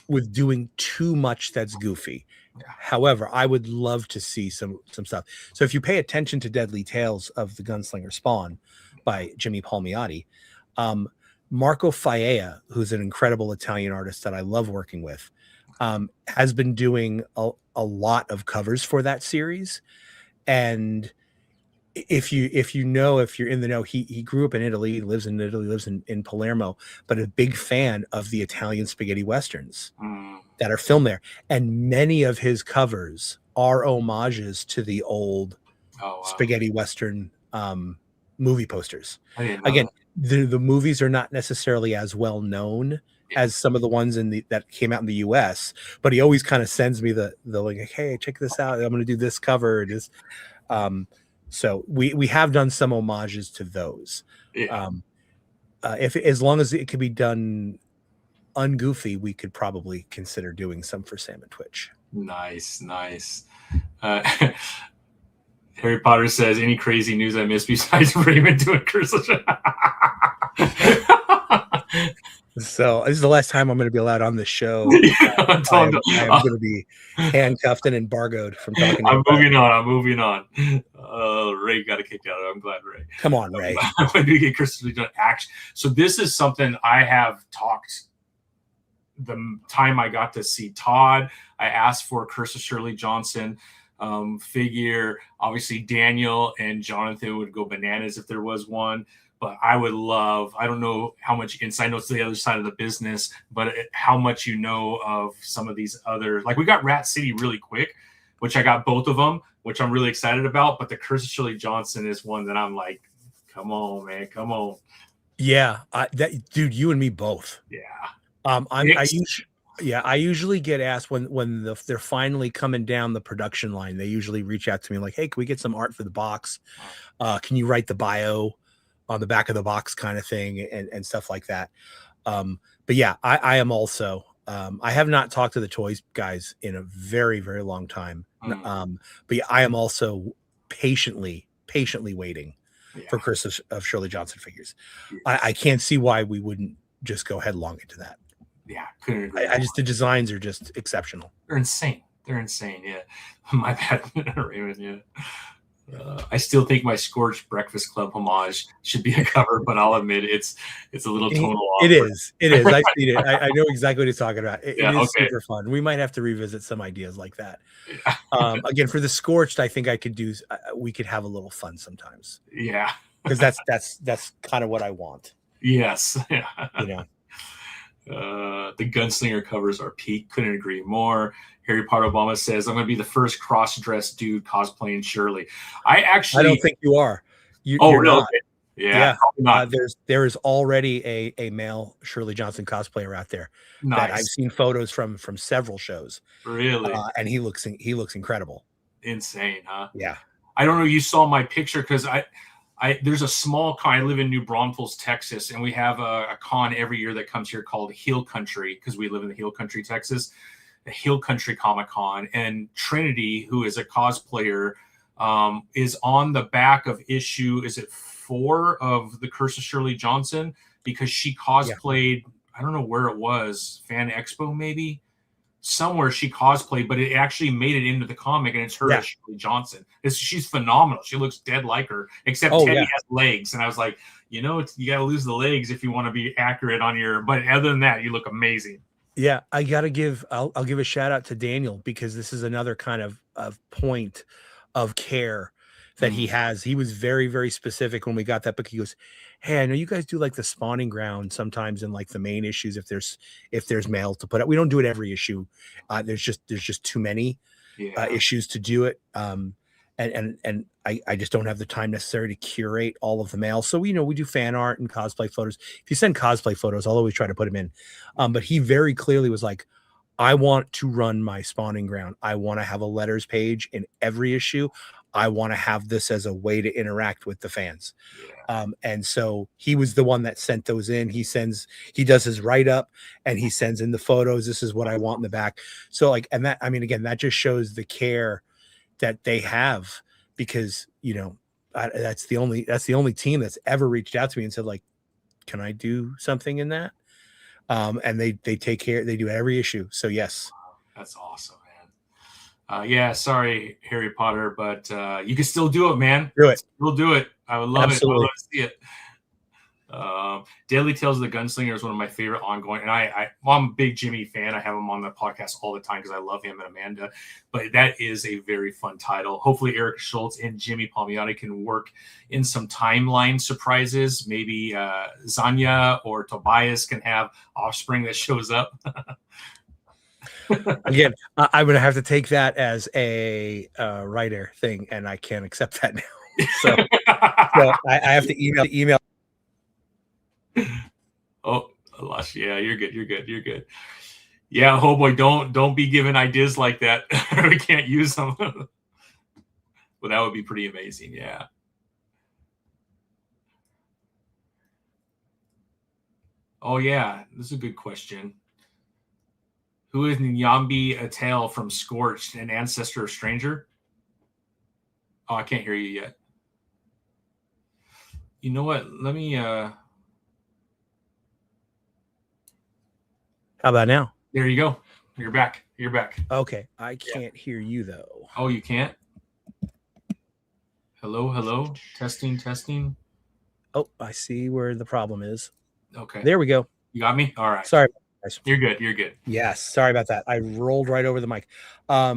with doing too much that's goofy. Yeah. However, I would love to see some stuff. So if you pay attention to Deadly Tales of the Gunslinger Spawn by Jimmy Palmiotti, Marco Faea, who's an incredible Italian artist that I love working with, has been doing a lot of covers for that series. And if you're in the know, he grew up in Italy, lives in Palermo, but a big fan of the Italian spaghetti westerns that are filmed there. And many of his covers are homages to the old spaghetti western movie posters. Again, the movies are not necessarily as well known as some of the ones that came out in the US, but he always kind of sends me the like, hey, check this out. I'm going to do this cover. So we have done some homages to those. If as long as it could be done ungoofy, we could probably consider doing some for Sam and Twitch. Nice. Harry Potter says, any crazy news I missed besides Raymond doing curses? So this is the last time I'm going to be allowed on the show. I'm going to be handcuffed and embargoed from talking. I'm moving on. Ray got kicked out. I'm glad, Ray. Come on, Ray. When do you get Christopher Lee action? So this is something I have talked. The time I got to see Todd, I asked for Curse of Shirley Johnson figure. Obviously, Daniel and Jonathan would go bananas if there was one. But I would love, I don't know how much insight knows to the other side of the business, but how much you know of some of these other, like we got Rat City really quick, which I got both of them, which I'm really excited about. But the Curse of Shirley Johnson is one that I'm like, come on, man, come on. Yeah, dude, you and me both. Yeah. I usually get asked when they're finally coming down the production line. They usually reach out to me like, hey, can we get some art for the box? Can you write the bio on the back of the box kind of thing and stuff like that. But yeah, I am also, I have not talked to the toys guys in a very, very long time. But yeah, I am also patiently waiting for Curse of Shirley Johnson figures. Yes. I can't see why we wouldn't just go headlong into that. Yeah. Couldn't agree. The designs are just exceptional. They're insane. Yeah. My bad. Raymond, yeah. I still think my Scorched Breakfast Club homage should be a cover, but I'll admit it's a little tonal off. It is. I've seen it. I know exactly what he's talking about. It is super fun. We might have to revisit some ideas like that. Again, for the Scorched, I think we could have a little fun sometimes. Yeah, because that's kind of what I want. Yes. Yeah. You know. The Gunslinger covers are peak. Couldn't agree more. Harry Potter Obama says, I'm going to be the first cross-dressed dude cosplaying Shirley. I don't think you are. You're really? Not. Yeah. There is already a male Shirley Johnson cosplayer out there. Nice. That I've seen photos from several shows. Really? And he looks incredible. Insane, huh? Yeah. I don't know. You saw my picture because there's a small con. I live in New Braunfels, Texas, and we have a con every year that comes here called Hill Country because we live in the Hill Country, Texas. The Hill Country Comic Con, and Trinity, who is a cosplayer, is on the back of issue, is it 4 of the Curse of Shirley Johnson, because she cosplayed, I don't know where it was, Fan Expo maybe, somewhere she cosplayed, but it actually made it into the comic, and it's her as Shirley Johnson. She's phenomenal. She looks dead like her, except Teddy has legs, and I was like, you got to lose the legs if you want to be accurate on your, but other than that, you look amazing. Yeah, I gotta I'll give a shout out to Daniel, because this is another kind of point of care that he has. He was very, very specific when we got that book. He goes, hey, I know you guys do like the spawning ground sometimes in like the main issues if there's mail to put out. We don't do it every issue. There's just too many issues to do it. And I just don't have the time necessary to curate all of the mail. So, we do fan art and cosplay photos. If you send cosplay photos, I'll always try to put them in. But he very clearly was like, I want to run my spawning ground. I want to have a letters page in every issue. I want to have this as a way to interact with the fans. And so he was the one that sent those in. He does his write up and he sends in the photos. This is what I want in the back. So again, that just shows the care that they have, because that's the only team that's ever reached out to me and said, like, can I do something in that? And they take care, they do every issue. So yes. That's awesome, man. Sorry, Harry Potter, but you can still do it, man. Do it. We'll do it. I would love it. I would love to see it. Deadly Tales of the Gunslinger is one of my favorite ongoing, and I'm a big Jimmy fan. I have him on the podcast all the time because I love him and Amanda. But that is a very fun title. Hopefully, Eric Schultz and Jimmy Palmiotti can work in some timeline surprises. Maybe Zanya or Tobias can have offspring that shows up. Again, I'm going to have to take that as a writer thing, and I can't accept that now. So I have to email. Oh, I lost you. Yeah, you're good. Yeah, oh boy, don't be giving ideas like that. We can't use them. Well, that would be pretty amazing. Yeah. Oh yeah, this is a good question. Who is Nyambi Atel from Scorched, an ancestor of Stranger? Oh, I can't hear you yet. You know what? Let me How about now? There you go. You're back. Okay. I can't hear you though. Oh, you can't? Hello. Testing. Oh, I see where the problem is. Okay. There we go. You got me? All right. Sorry. You're good. Yes. Sorry about that. I rolled right over the mic. I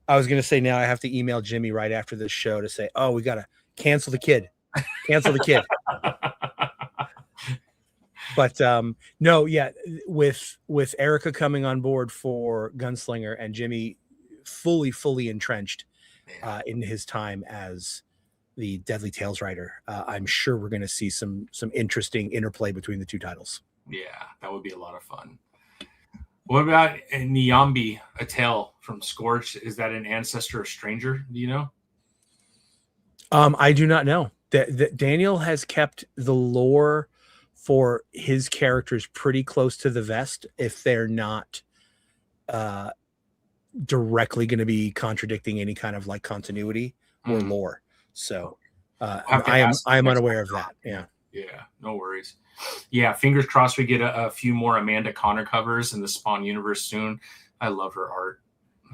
was going to say now I have to email Jimmy right after this show to say, oh, we got to cancel the kid. But no, yeah, with Erica coming on board for Gunslinger and Jimmy fully entrenched in his time as the Deadly Tales writer, I'm sure we're going to see some interesting interplay between the two titles. Yeah, that would be a lot of fun. What about Nyambi Atel from Scorch? Is that an ancestor of Stranger? Do you know? I do not know. Daniel has kept the lore for his characters pretty close to the vest if they're not directly going to be contradicting any kind of like continuity or lore. So I am unaware of that. Yeah, no worries. Yeah, fingers crossed we get a few more Amanda Connor covers in the Spawn universe soon. I love her art.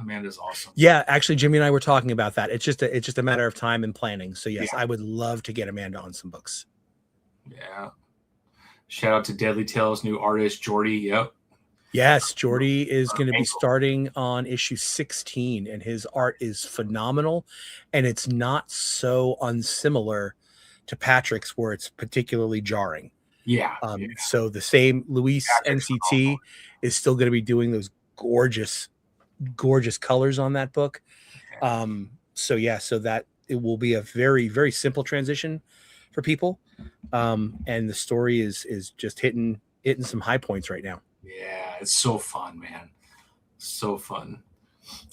Amanda's awesome. Yeah, actually, Jimmy and I were talking about that. It's just a matter of time and planning. So yes, I would love to get Amanda on some books. Yeah. Shout out to Deadly Tales new artist Jordy. Yep. Yes, Jordy is going to be starting on issue 16, and his art is phenomenal, and it's not so unsimilar to Patrick's, where it's particularly jarring. Yeah. So the same Luis NCT is still going to be doing those gorgeous colors on that book. So that it will be a very, very simple transition for people. And the story is just hitting some high points right now. Yeah, it's so fun, man. So fun.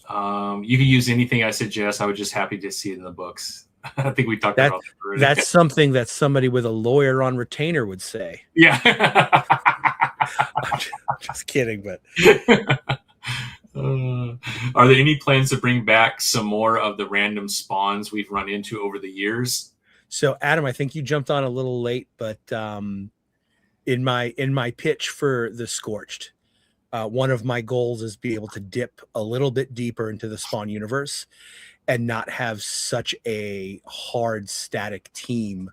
You can use anything I suggest. I was just happy to see it in the books. I think we talked about that already. That's something that somebody with a lawyer on retainer would say. Yeah. I'm just kidding, but are there any plans to bring back some more of the random spawns we've run into over the years? So Adam, I think you jumped on a little late, but in my pitch for the Scorched, one of my goals is be able to dip a little bit deeper into the Spawn universe and not have such a hard static team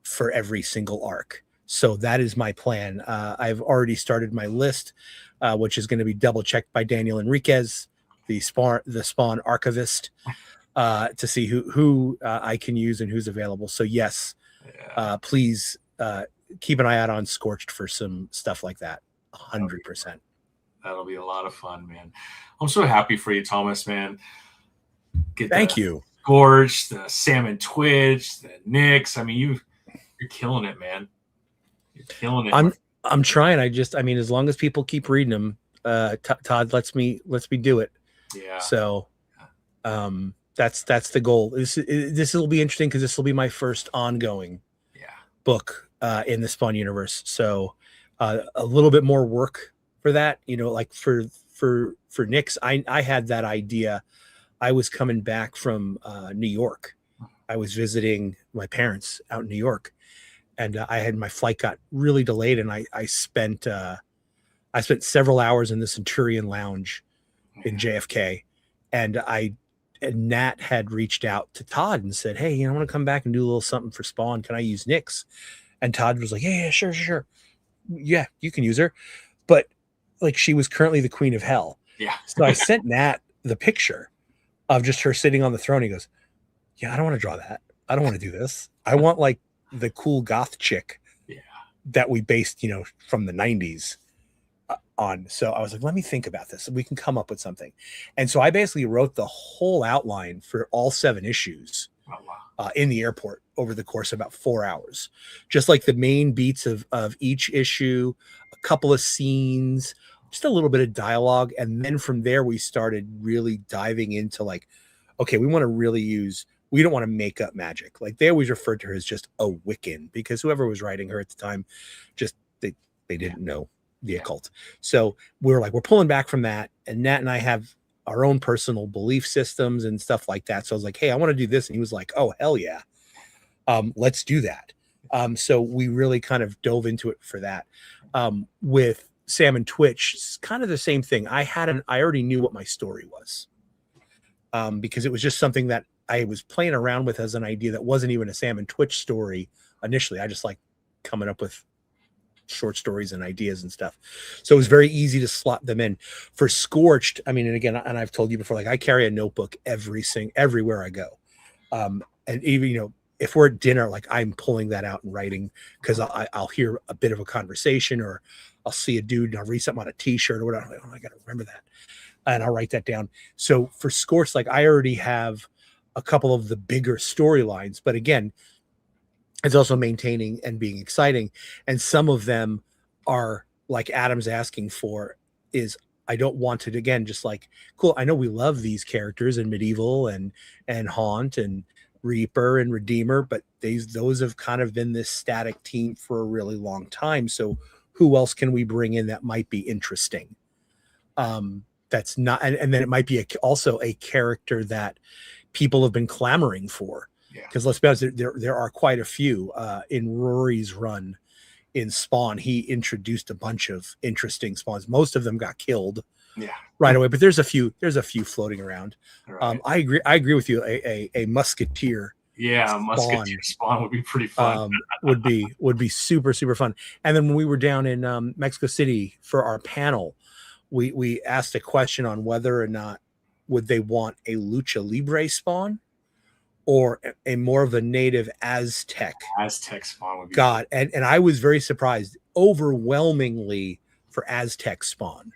for every single arc. So that is my plan. I've already started my list, which is going to be double checked by Daniel Enriquez, the Spawn archivist, to see who I can use and who's available. So yes, please keep an eye out on Scorched for some stuff like that. 100%. That'll be a lot of fun, man. I'm so happy for you, Thomas, man. Thank you. Scorched, the Salmon Twitch, the Nyx. I mean, you're killing it, man. You're killing it. I'm trying. As long as people keep reading them, Todd lets me do it. Yeah. So, that's the goal. This will be interesting because this will be my first ongoing book in the Spawn universe. So, a little bit more work for that. Like for Nyx, I had that idea. I was coming back from New York. I was visiting my parents out in New York, and my flight got really delayed, and I spent several hours in the Centurion Lounge in JFK, and Nat had reached out to Todd and said, "Hey, I want to come back and do a little something for Spawn. Can I use Nyx?" And Todd was like, yeah, sure. Yeah, you can use her. But like, she was currently the queen of hell. Yeah. So I sent Nat the picture of just her sitting on the throne. He goes, yeah, I don't want to draw that. I don't want to do this. I want like the cool goth chick that we based, from the 90s on. So I was like, let me think about this. We can come up with something. And so I basically wrote the whole outline for all 7 issues in the airport over the course of about 4 hours. Just like the main beats of each issue, a couple of scenes, just a little bit of dialogue. And then from there, we started really diving into like, okay, we want to really we don't want to make up magic. Like they always referred to her as just a Wiccan, because whoever was writing her at the time, just they didn't know the occult. So we were like, we're pulling back from that. And Nat and I have our own personal belief systems and stuff like that. So I was like, hey, I want to do this. And he was like, oh, hell yeah. Let's do that. So we really kind of dove into it for that. With Sam and Twitch, it's kind of the same thing. I already knew what my story was, because it was just something that I was playing around with as an idea that wasn't even a Sam and Twitch story initially. I just like coming up with short stories and ideas and stuff. So it was very easy to slot them in. For Scorched, I mean, and again, and I've told you before, like I carry a notebook everywhere I go. And even, if we're at dinner, like I'm pulling that out and writing, because I'll hear a bit of a conversation, or I'll see a dude and I'll read something on a t-shirt or whatever. I'm like, oh, I got to remember that. And I'll write that down. So for Scorched, like I already have a couple of the bigger storylines, but again, it's also maintaining and being exciting. And some of them are like Adam's asking for is, I don't want it again, just like, cool. I know we love these characters in Medieval and Haunt and Reaper and Redeemer, but those have kind of been this static team for a really long time. So who else can we bring in that might be interesting? That's not, and then it might be also a character that people have been clamoring for. Because let's be honest, there are quite a few. In Rory's run in Spawn, he introduced a bunch of interesting spawns. Most of them got killed right away, but there's a few floating around. Right. I agree with you. A musketeer. Yeah, musketeer spawn would be pretty fun. would be super, super fun. And then when we were down in Mexico City for our panel, we asked a question on whether or not would they want a lucha libre spawn or a more of a native Aztec spawn would be God. And I was very surprised overwhelmingly for Aztec spawn,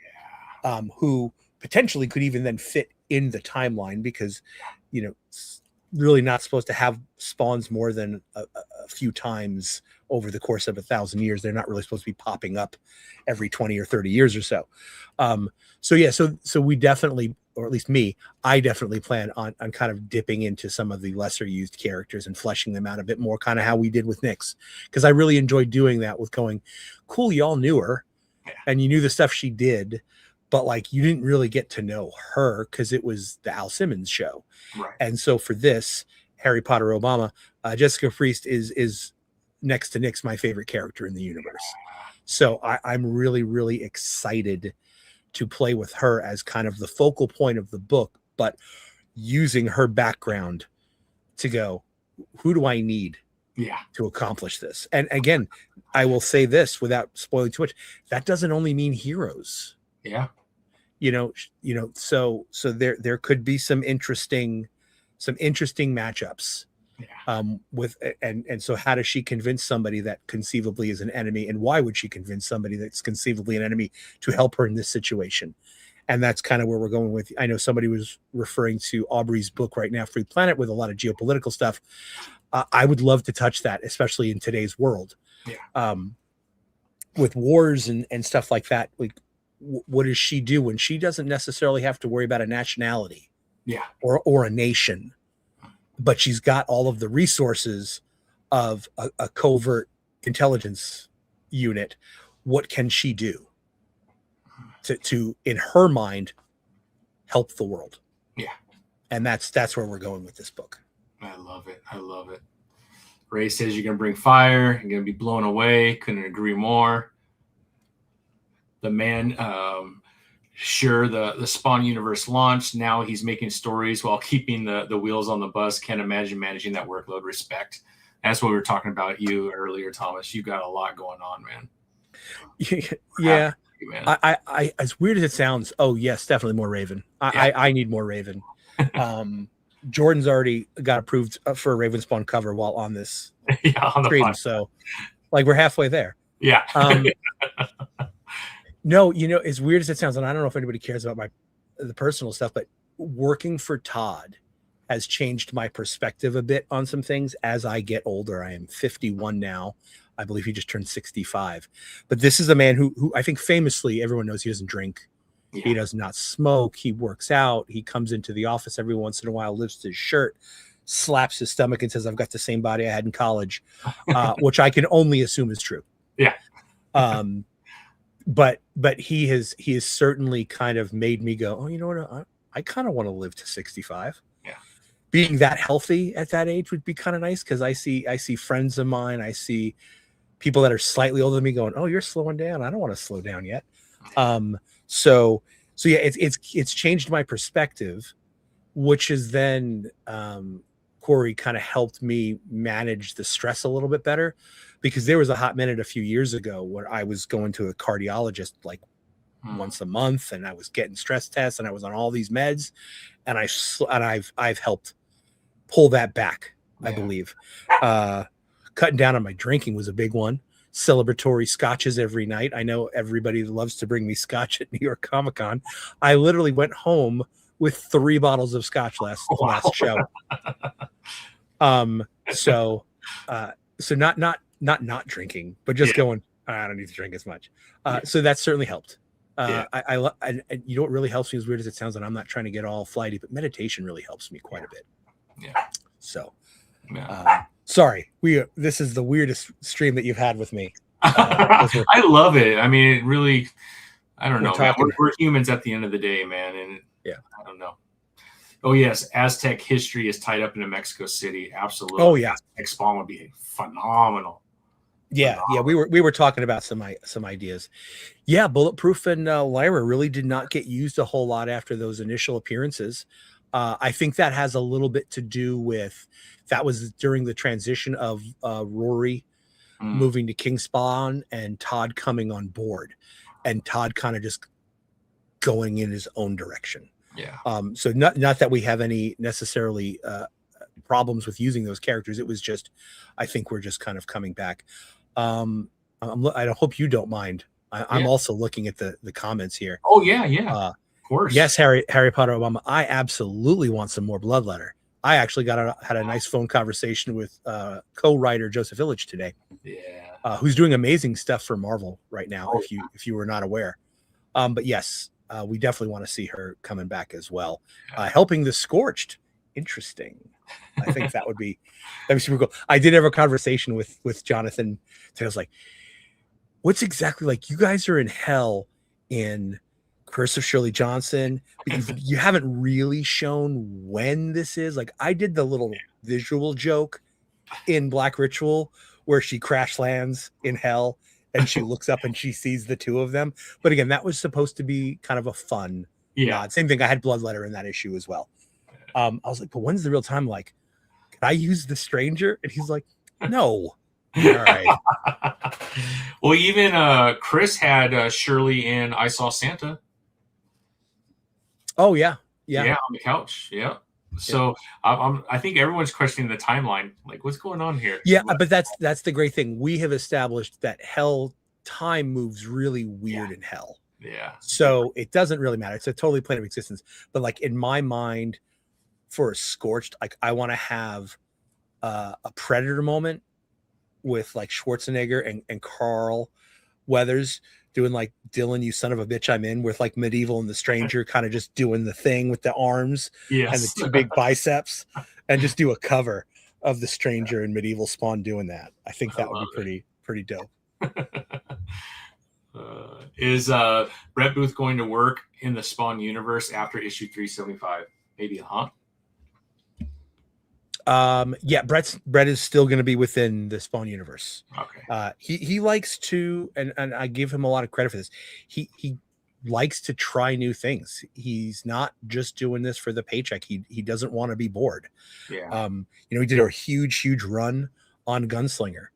who potentially could even then fit in the timeline, because, really not supposed to have spawns more than a few times over the course of 1,000 years. They're not really supposed to be popping up every 20 or 30 years or so. So we definitely, or at least me, I definitely plan on kind of dipping into some of the lesser used characters and fleshing them out a bit more, kind of how we did with Nyx. Because I really enjoyed doing that with going, cool, y'all knew her and you knew the stuff she did, but like you didn't really get to know her because it was the Al Simmons show. Right. And so for this, Harry Potter Obama, Jessica Priest is next to Nyx my favorite character in the universe. So I'm really, really excited to play with her as kind of the focal point of the book, but using her background to go, who do I need to accomplish this? And again, I will say this without spoiling too much. That doesn't only mean heroes. Yeah. So there could be some interesting matchups. So how does she convince somebody that conceivably is an enemy, and why would she convince somebody that's conceivably an enemy to help her in this situation? And that's kind of where we're going with. I know somebody was referring to Aubrey's book right now, Free Planet, with a lot of geopolitical stuff. I would love to touch that, especially in today's world, with wars and stuff like that. Like, what does she do when she doesn't necessarily have to worry about a nationality, or a nation? But she's got all of the resources of a covert intelligence unit. What can she do to in her mind, help the world? Yeah. And that's where we're going with this book. I love it. Ray says you're going to bring fire. You're going to be blown away. Couldn't agree more. The man, sure, the Spawn universe launched. Now he's making stories while keeping the wheels on the bus. Can't imagine managing that workload. Respect. That's what we were talking about you earlier, Thomas. You got a lot going on, man. Yeah. You, man. I as weird as it sounds, oh yes, definitely more Raven. I need more Raven. Jordan's already got approved for a Raven Spawn cover while on this on the stream, podcast. so like we're halfway there. Yeah. No, as weird as it sounds, and I don't know if anybody cares about the personal stuff, but working for Todd has changed my perspective a bit on some things as I get older. I am 51 now. I believe he just turned 65. But this is a man who I think famously everyone knows he doesn't drink. Yeah. He does not smoke. He works out. He comes into the office every once in a while, lifts his shirt, slaps his stomach and says, I've got the same body I had in college, which I can only assume is true. Yeah. But he has certainly kind of made me go, oh, you know what? I kind of want to live to 65. Yeah. Being that healthy at that age would be kind of nice, because I see friends of mine, I see people that are slightly older than me going, oh, you're slowing down. I don't want to slow down yet. So yeah, it's changed my perspective, which is then Corey kind of helped me manage the stress a little bit better, because there was a hot minute a few years ago where I was going to a cardiologist like once a month, and I was getting stress tests, and I was on all these meds, and I've helped pull that back. Yeah. I believe cutting down on my drinking was a big one. Celebratory scotches every night. I know everybody loves to bring me scotch at New York Comic-Con. I literally went home with 3 bottles of scotch last show. So not drinking, but just going, I don't need to drink as much. So that certainly helped. And you know what really helps me, as weird as it sounds, and I'm not trying to get all flighty, but meditation really helps me quite a bit. Yeah. So, sorry, this is the weirdest stream that you've had with me. I love it. I mean, it really, I don't know. We're humans at the end of the day, man. And I don't know. Oh yes, Aztec history is tied up into Mexico City. Absolutely. Oh yeah, Aztec Spawn would be phenomenal. Yeah, we were talking about some ideas. Yeah, Bulletproof and Lyra really did not get used a whole lot after those initial appearances. I think that has a little bit to do with that was during the transition of Rory moving to King Spawn and Todd coming on board, and Todd kind of just going in his own direction. Yeah. So not that we have any necessarily problems with using those characters. It was just, I think we're just kind of coming back. I hope you don't mind. I'm also looking at the comments here. Oh yeah. Of course. Yes, Harry Potter Obama. I absolutely want some more Bloodletter. I actually had a nice phone conversation with co-writer Joseph Illich today. Yeah. Who's doing amazing stuff for Marvel right now. If you were not aware, but yes, we definitely want to see her coming back as well, helping the Scorched. Interesting. I think that'd be super cool. I did have a conversation with Jonathan. So I was like, what's exactly, like, you guys are in hell in Curse of Shirley Johnson, because you haven't really shown when this is. Like, I did the little visual joke in Black Ritual where she crash lands in hell and she looks up and she sees the two of them. But again, that was supposed to be kind of a fun nod. Same thing. I had Bloodletter in that issue as well. I was like, but when's the real time? Like, can I use the Stranger? And he's like, no. All right. Well, even Chris had Shirley in I Saw Santa. Oh yeah, on the couch. Yeah. So I think everyone's questioning the timeline. Like, what's going on here? Yeah, but that's the great thing. We have established that hell time moves really weird in hell. Yeah. So it doesn't really matter. It's a totally plane of existence. But like in my mind, for a Scorched, like I want to have a Predator moment with like Schwarzenegger and Carl Weathers doing like Dylan, you son of a bitch, I'm in, with like Medieval and the Stranger kind of just doing the thing with the arms and the 2 big biceps, and just do a cover of the Stranger and Medieval Spawn doing that. I think that would be pretty dope. Is Brett Booth going to work in the Spawn universe after issue 375? Maybe, huh? Brett is still going to be within the Spawn universe. Okay. He likes to, and I give him a lot of credit for this. He likes to try new things. He's not just doing this for the paycheck. He doesn't want to be bored. Yeah. He did a huge run on Gunslinger,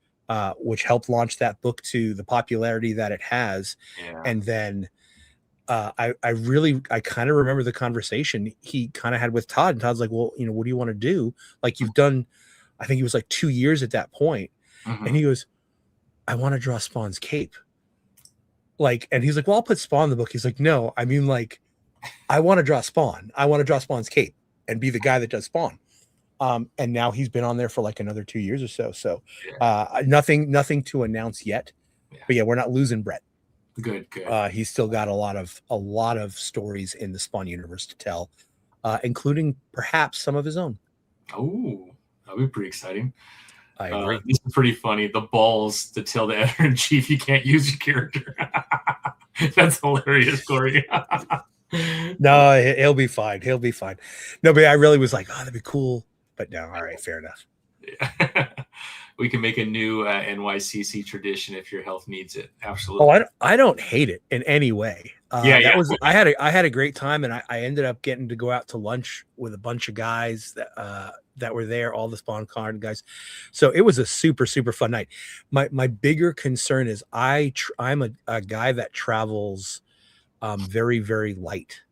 which helped launch that book to the popularity that it has. Yeah. And then I kind of remember the conversation he kind of had with Todd, and Todd's like, well, what do you want to do? Like, you've done, I think it was like 2 years at that point. And he goes, I want to draw Spawn's cape. Like, and he's like, well, I'll put Spawn in the book. He's like, no, I mean, like, I want to draw Spawn. I want to draw Spawn's cape and be the guy that does Spawn. And now he's been on there for like another 2 years or so. So nothing to announce yet. But yeah, we're not losing Brett. Good. He's still got a lot of stories in the Spawn universe to tell, including perhaps some of his own. Oh, that'd be pretty exciting. I agree. This is pretty funny. The balls to tell the editor-in-chief you can't use your character. That's hilarious, Corey. No, he'll be fine. He'll be fine. No, but I really was like, oh, that'd be cool. But no, all right, fair enough. Yeah. We can make a new NYCC tradition if your health needs it. Absolutely. Oh, I don't hate it in any way. I had a great time, and I ended up getting to go out to lunch with a bunch of guys that were there, all the Spawn card guys. So it was a super, super fun night. My bigger concern is I'm a guy that travels very, very light.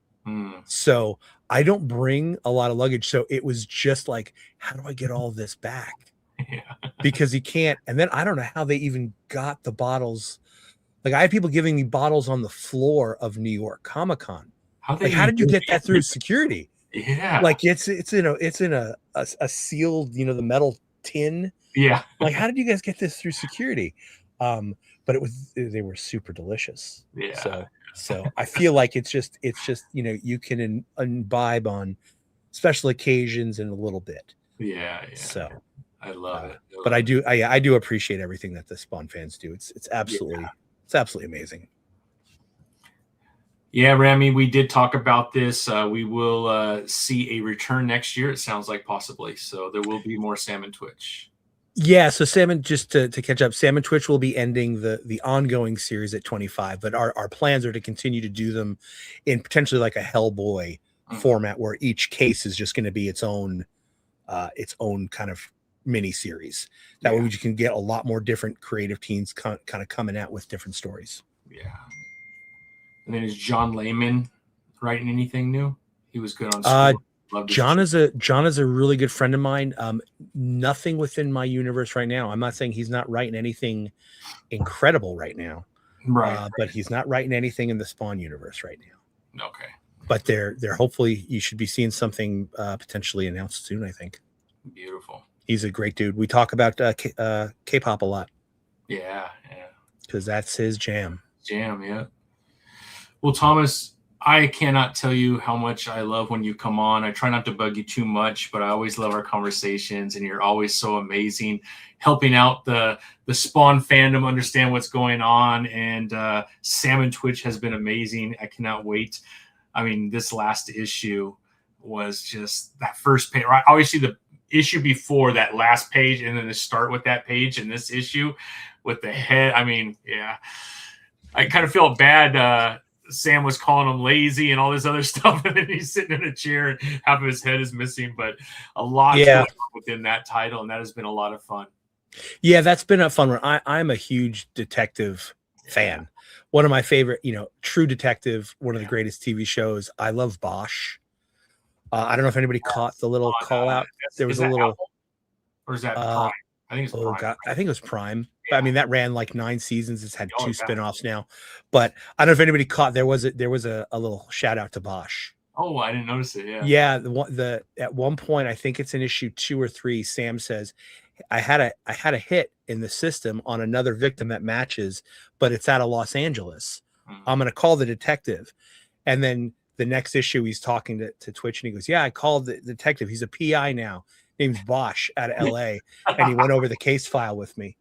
So I don't bring a lot of luggage. So it was just like, how do I get all this back? Yeah. Because you can't. And then I don't know how they even got the bottles. Like, I had people giving me bottles on the floor of New York Comic-Con. How did you get that through security? Yeah. Like, it's in a sealed, the metal tin. Yeah. Like, how did you guys get this through security? But they were super delicious. Yeah. So I feel like it's just you can imbibe on special occasions in a little bit. Yeah. So I love it. But I do appreciate everything that the Spawn fans do. It's absolutely amazing. Yeah, Rami, we did talk about this. We will see a return next year. It sounds like possibly. So there will be more Sam and Twitch. Yeah, so Sam, just to catch up, Sam and Twitch will be ending the ongoing series at 25, but our plans are to continue to do them in potentially like a Hellboy format, where each case is just going to be its own kind of mini series. That way we can get a lot more different creative teams kind of coming out with different stories. Yeah. And then is John Layman writing anything new? He was good on school. John is a really good friend of mine. Nothing within my universe right now. I'm not saying he's not writing anything incredible right now. Right. But he's not writing anything in the Spawn universe right now. Okay. But they're hopefully you should be seeing something potentially announced soon, I think. Beautiful. He's a great dude. We talk about K-pop a lot. Yeah. Because that's his jam. Yeah. Well, Thomas, I cannot tell you how much I love when you come on. I try not to bug you too much, but I always love our conversations, and you're always so amazing, helping out the Spawn fandom understand what's going on. And Sam and Twitch has been amazing. I cannot wait. I mean, this last issue was just that first page. Right? Obviously, the issue before that last page, and then to start with that page in this issue with the head. I mean, yeah, I kind of felt bad. Sam was calling him lazy and all this other stuff, and then he's sitting in a chair and half of his head is missing. But a lot going on within that title, and that has been a lot of fun. Yeah, that's been a fun one. I'm a huge detective fan. One of my favorite, True Detective, one of the greatest TV shows. I love Bosch. I don't know if anybody caught the little call out. There was a little, Apple? Or is that Prime? I think it's Prime. God, I think it was Prime. I mean, that ran like 9 seasons. It's had 2 spinoffs now, but I don't know if anybody caught. There was a little shout out to Bosch. Oh, I didn't notice it. Yeah. At one point, I think it's in issue 2 or 3. Sam says, I had a hit in the system on another victim that matches, but it's out of Los Angeles. I'm going to call the detective. And then the next issue, he's talking to Twitch, and he goes, yeah, I called the detective. He's a PI now. Name's Bosch out of LA. And he went over the case file with me.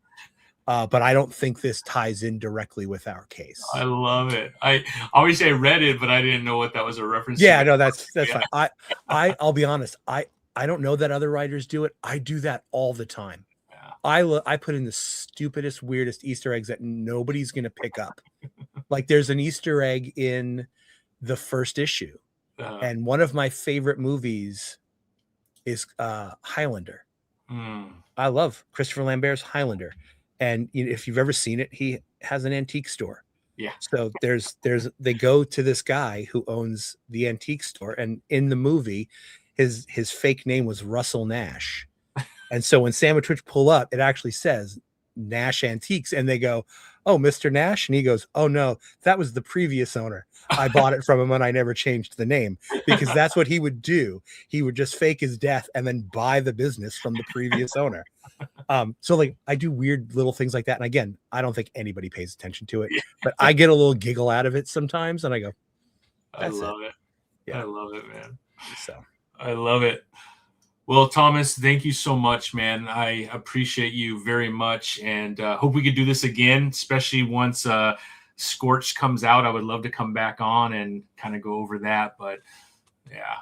But I don't think this ties in directly with our case. I love it. I obviously I read it, but I didn't know what that was a reference to. No, that's fine. I'll be honest. I don't know that other writers do it. I do that all the time. Yeah. I put in the stupidest, weirdest Easter eggs that nobody's going to pick up. Like, there's an Easter egg in the first issue. And one of my favorite movies is Highlander. I love Christopher Lambert's Highlander. And if you've ever seen it, he has an antique store. Yeah. So they go to this guy who owns the antique store, and in the movie, his fake name was Russell Nash. And so when Sam and Twitch pull up, it actually says Nash Antiques, and they go, "Oh, Mr. Nash," and he goes, "Oh no, that was the previous owner. I bought it from him and I never changed the name," because that's what he would do. He would just fake his death and then buy the business from the previous owner. So like I do weird little things like that. And again, I don't think anybody pays attention to it, but I get a little giggle out of it sometimes. And I go, I love it. Yeah. I love it, man. So I love it. Well, Thomas, thank you so much, man. I appreciate you very much, and hope we could do this again, especially once Scorch comes out. I would love to come back on and kind of go over that. But yeah,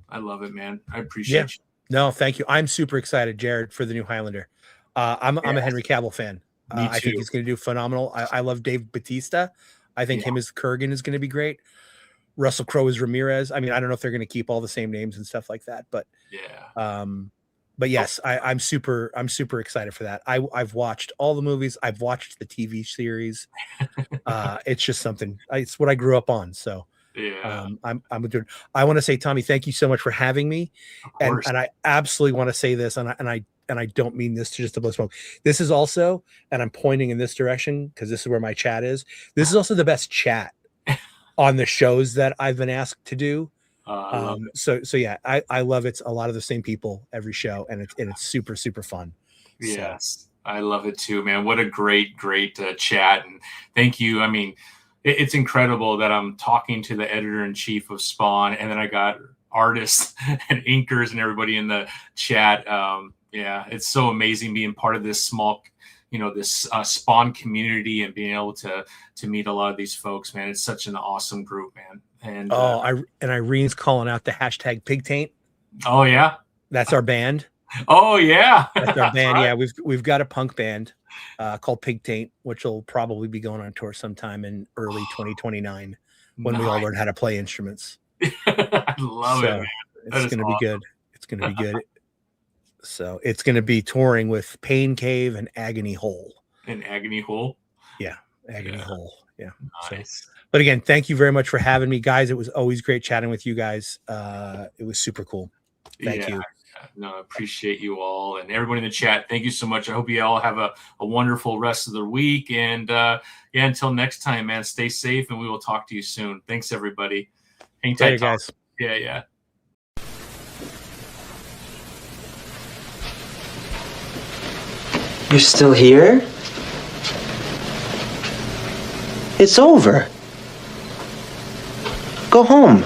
I love it, man. I appreciate you. No, thank you. I'm super excited, Jared, for the new Highlander. I'm a Henry Cavill fan. I think he's going to do phenomenal. I love Dave Bautista. I think him as Kurgan is going to be great. Russell Crowe as Ramirez. I mean, I don't know if they're going to keep all the same names and stuff like that, but but yes, I'm super excited for that. I've watched all the movies. I've watched the TV series. It's just something. It's what I grew up on. So I'm doing. I want to say, Tommy, thank you so much for having me, and I absolutely want to say this, and I don't mean this to just to blow smoke. This is also, and I'm pointing in this direction because this is where my chat is. This is also the best chat on the shows that I've been asked to do. So yeah, I love it. A lot of the same people every show, and it's super fun. Yes, so. I love it too, man. What a great chat, and thank you. I mean, it's incredible that I'm talking to the editor-in-chief of Spawn, and then I got artists and inkers and everybody in the chat. Yeah, it's so amazing being part of this small, this Spawn community and being able to meet a lot of these folks, man. It's such an awesome group, man. And Irene's calling out the hashtag pig taint. Oh yeah, that's our band. Oh yeah, that's our band. Right. Yeah, we've got a punk band called Pig Taint, which will probably be going on tour sometime in early 2029 when we all learn how to play instruments. I love it, man. It's going to be good. It's going to be good. So it's going to be touring with Pain Cave and Agony Hole. And Agony Hole? Yeah, Agony Hole. Yeah. Nice. So, but again, thank you very much for having me, guys. It was always great chatting with you guys. It was super cool. Thank you. No, I appreciate you all and everybody in the chat. Thank you so much. I hope you all have a wonderful rest of the week. And until next time, man, stay safe and we will talk to you soon. Thanks, everybody. Hang tight, guys. Yeah. You're still here? It's over. Go home.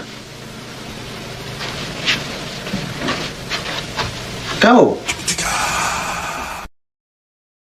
Go.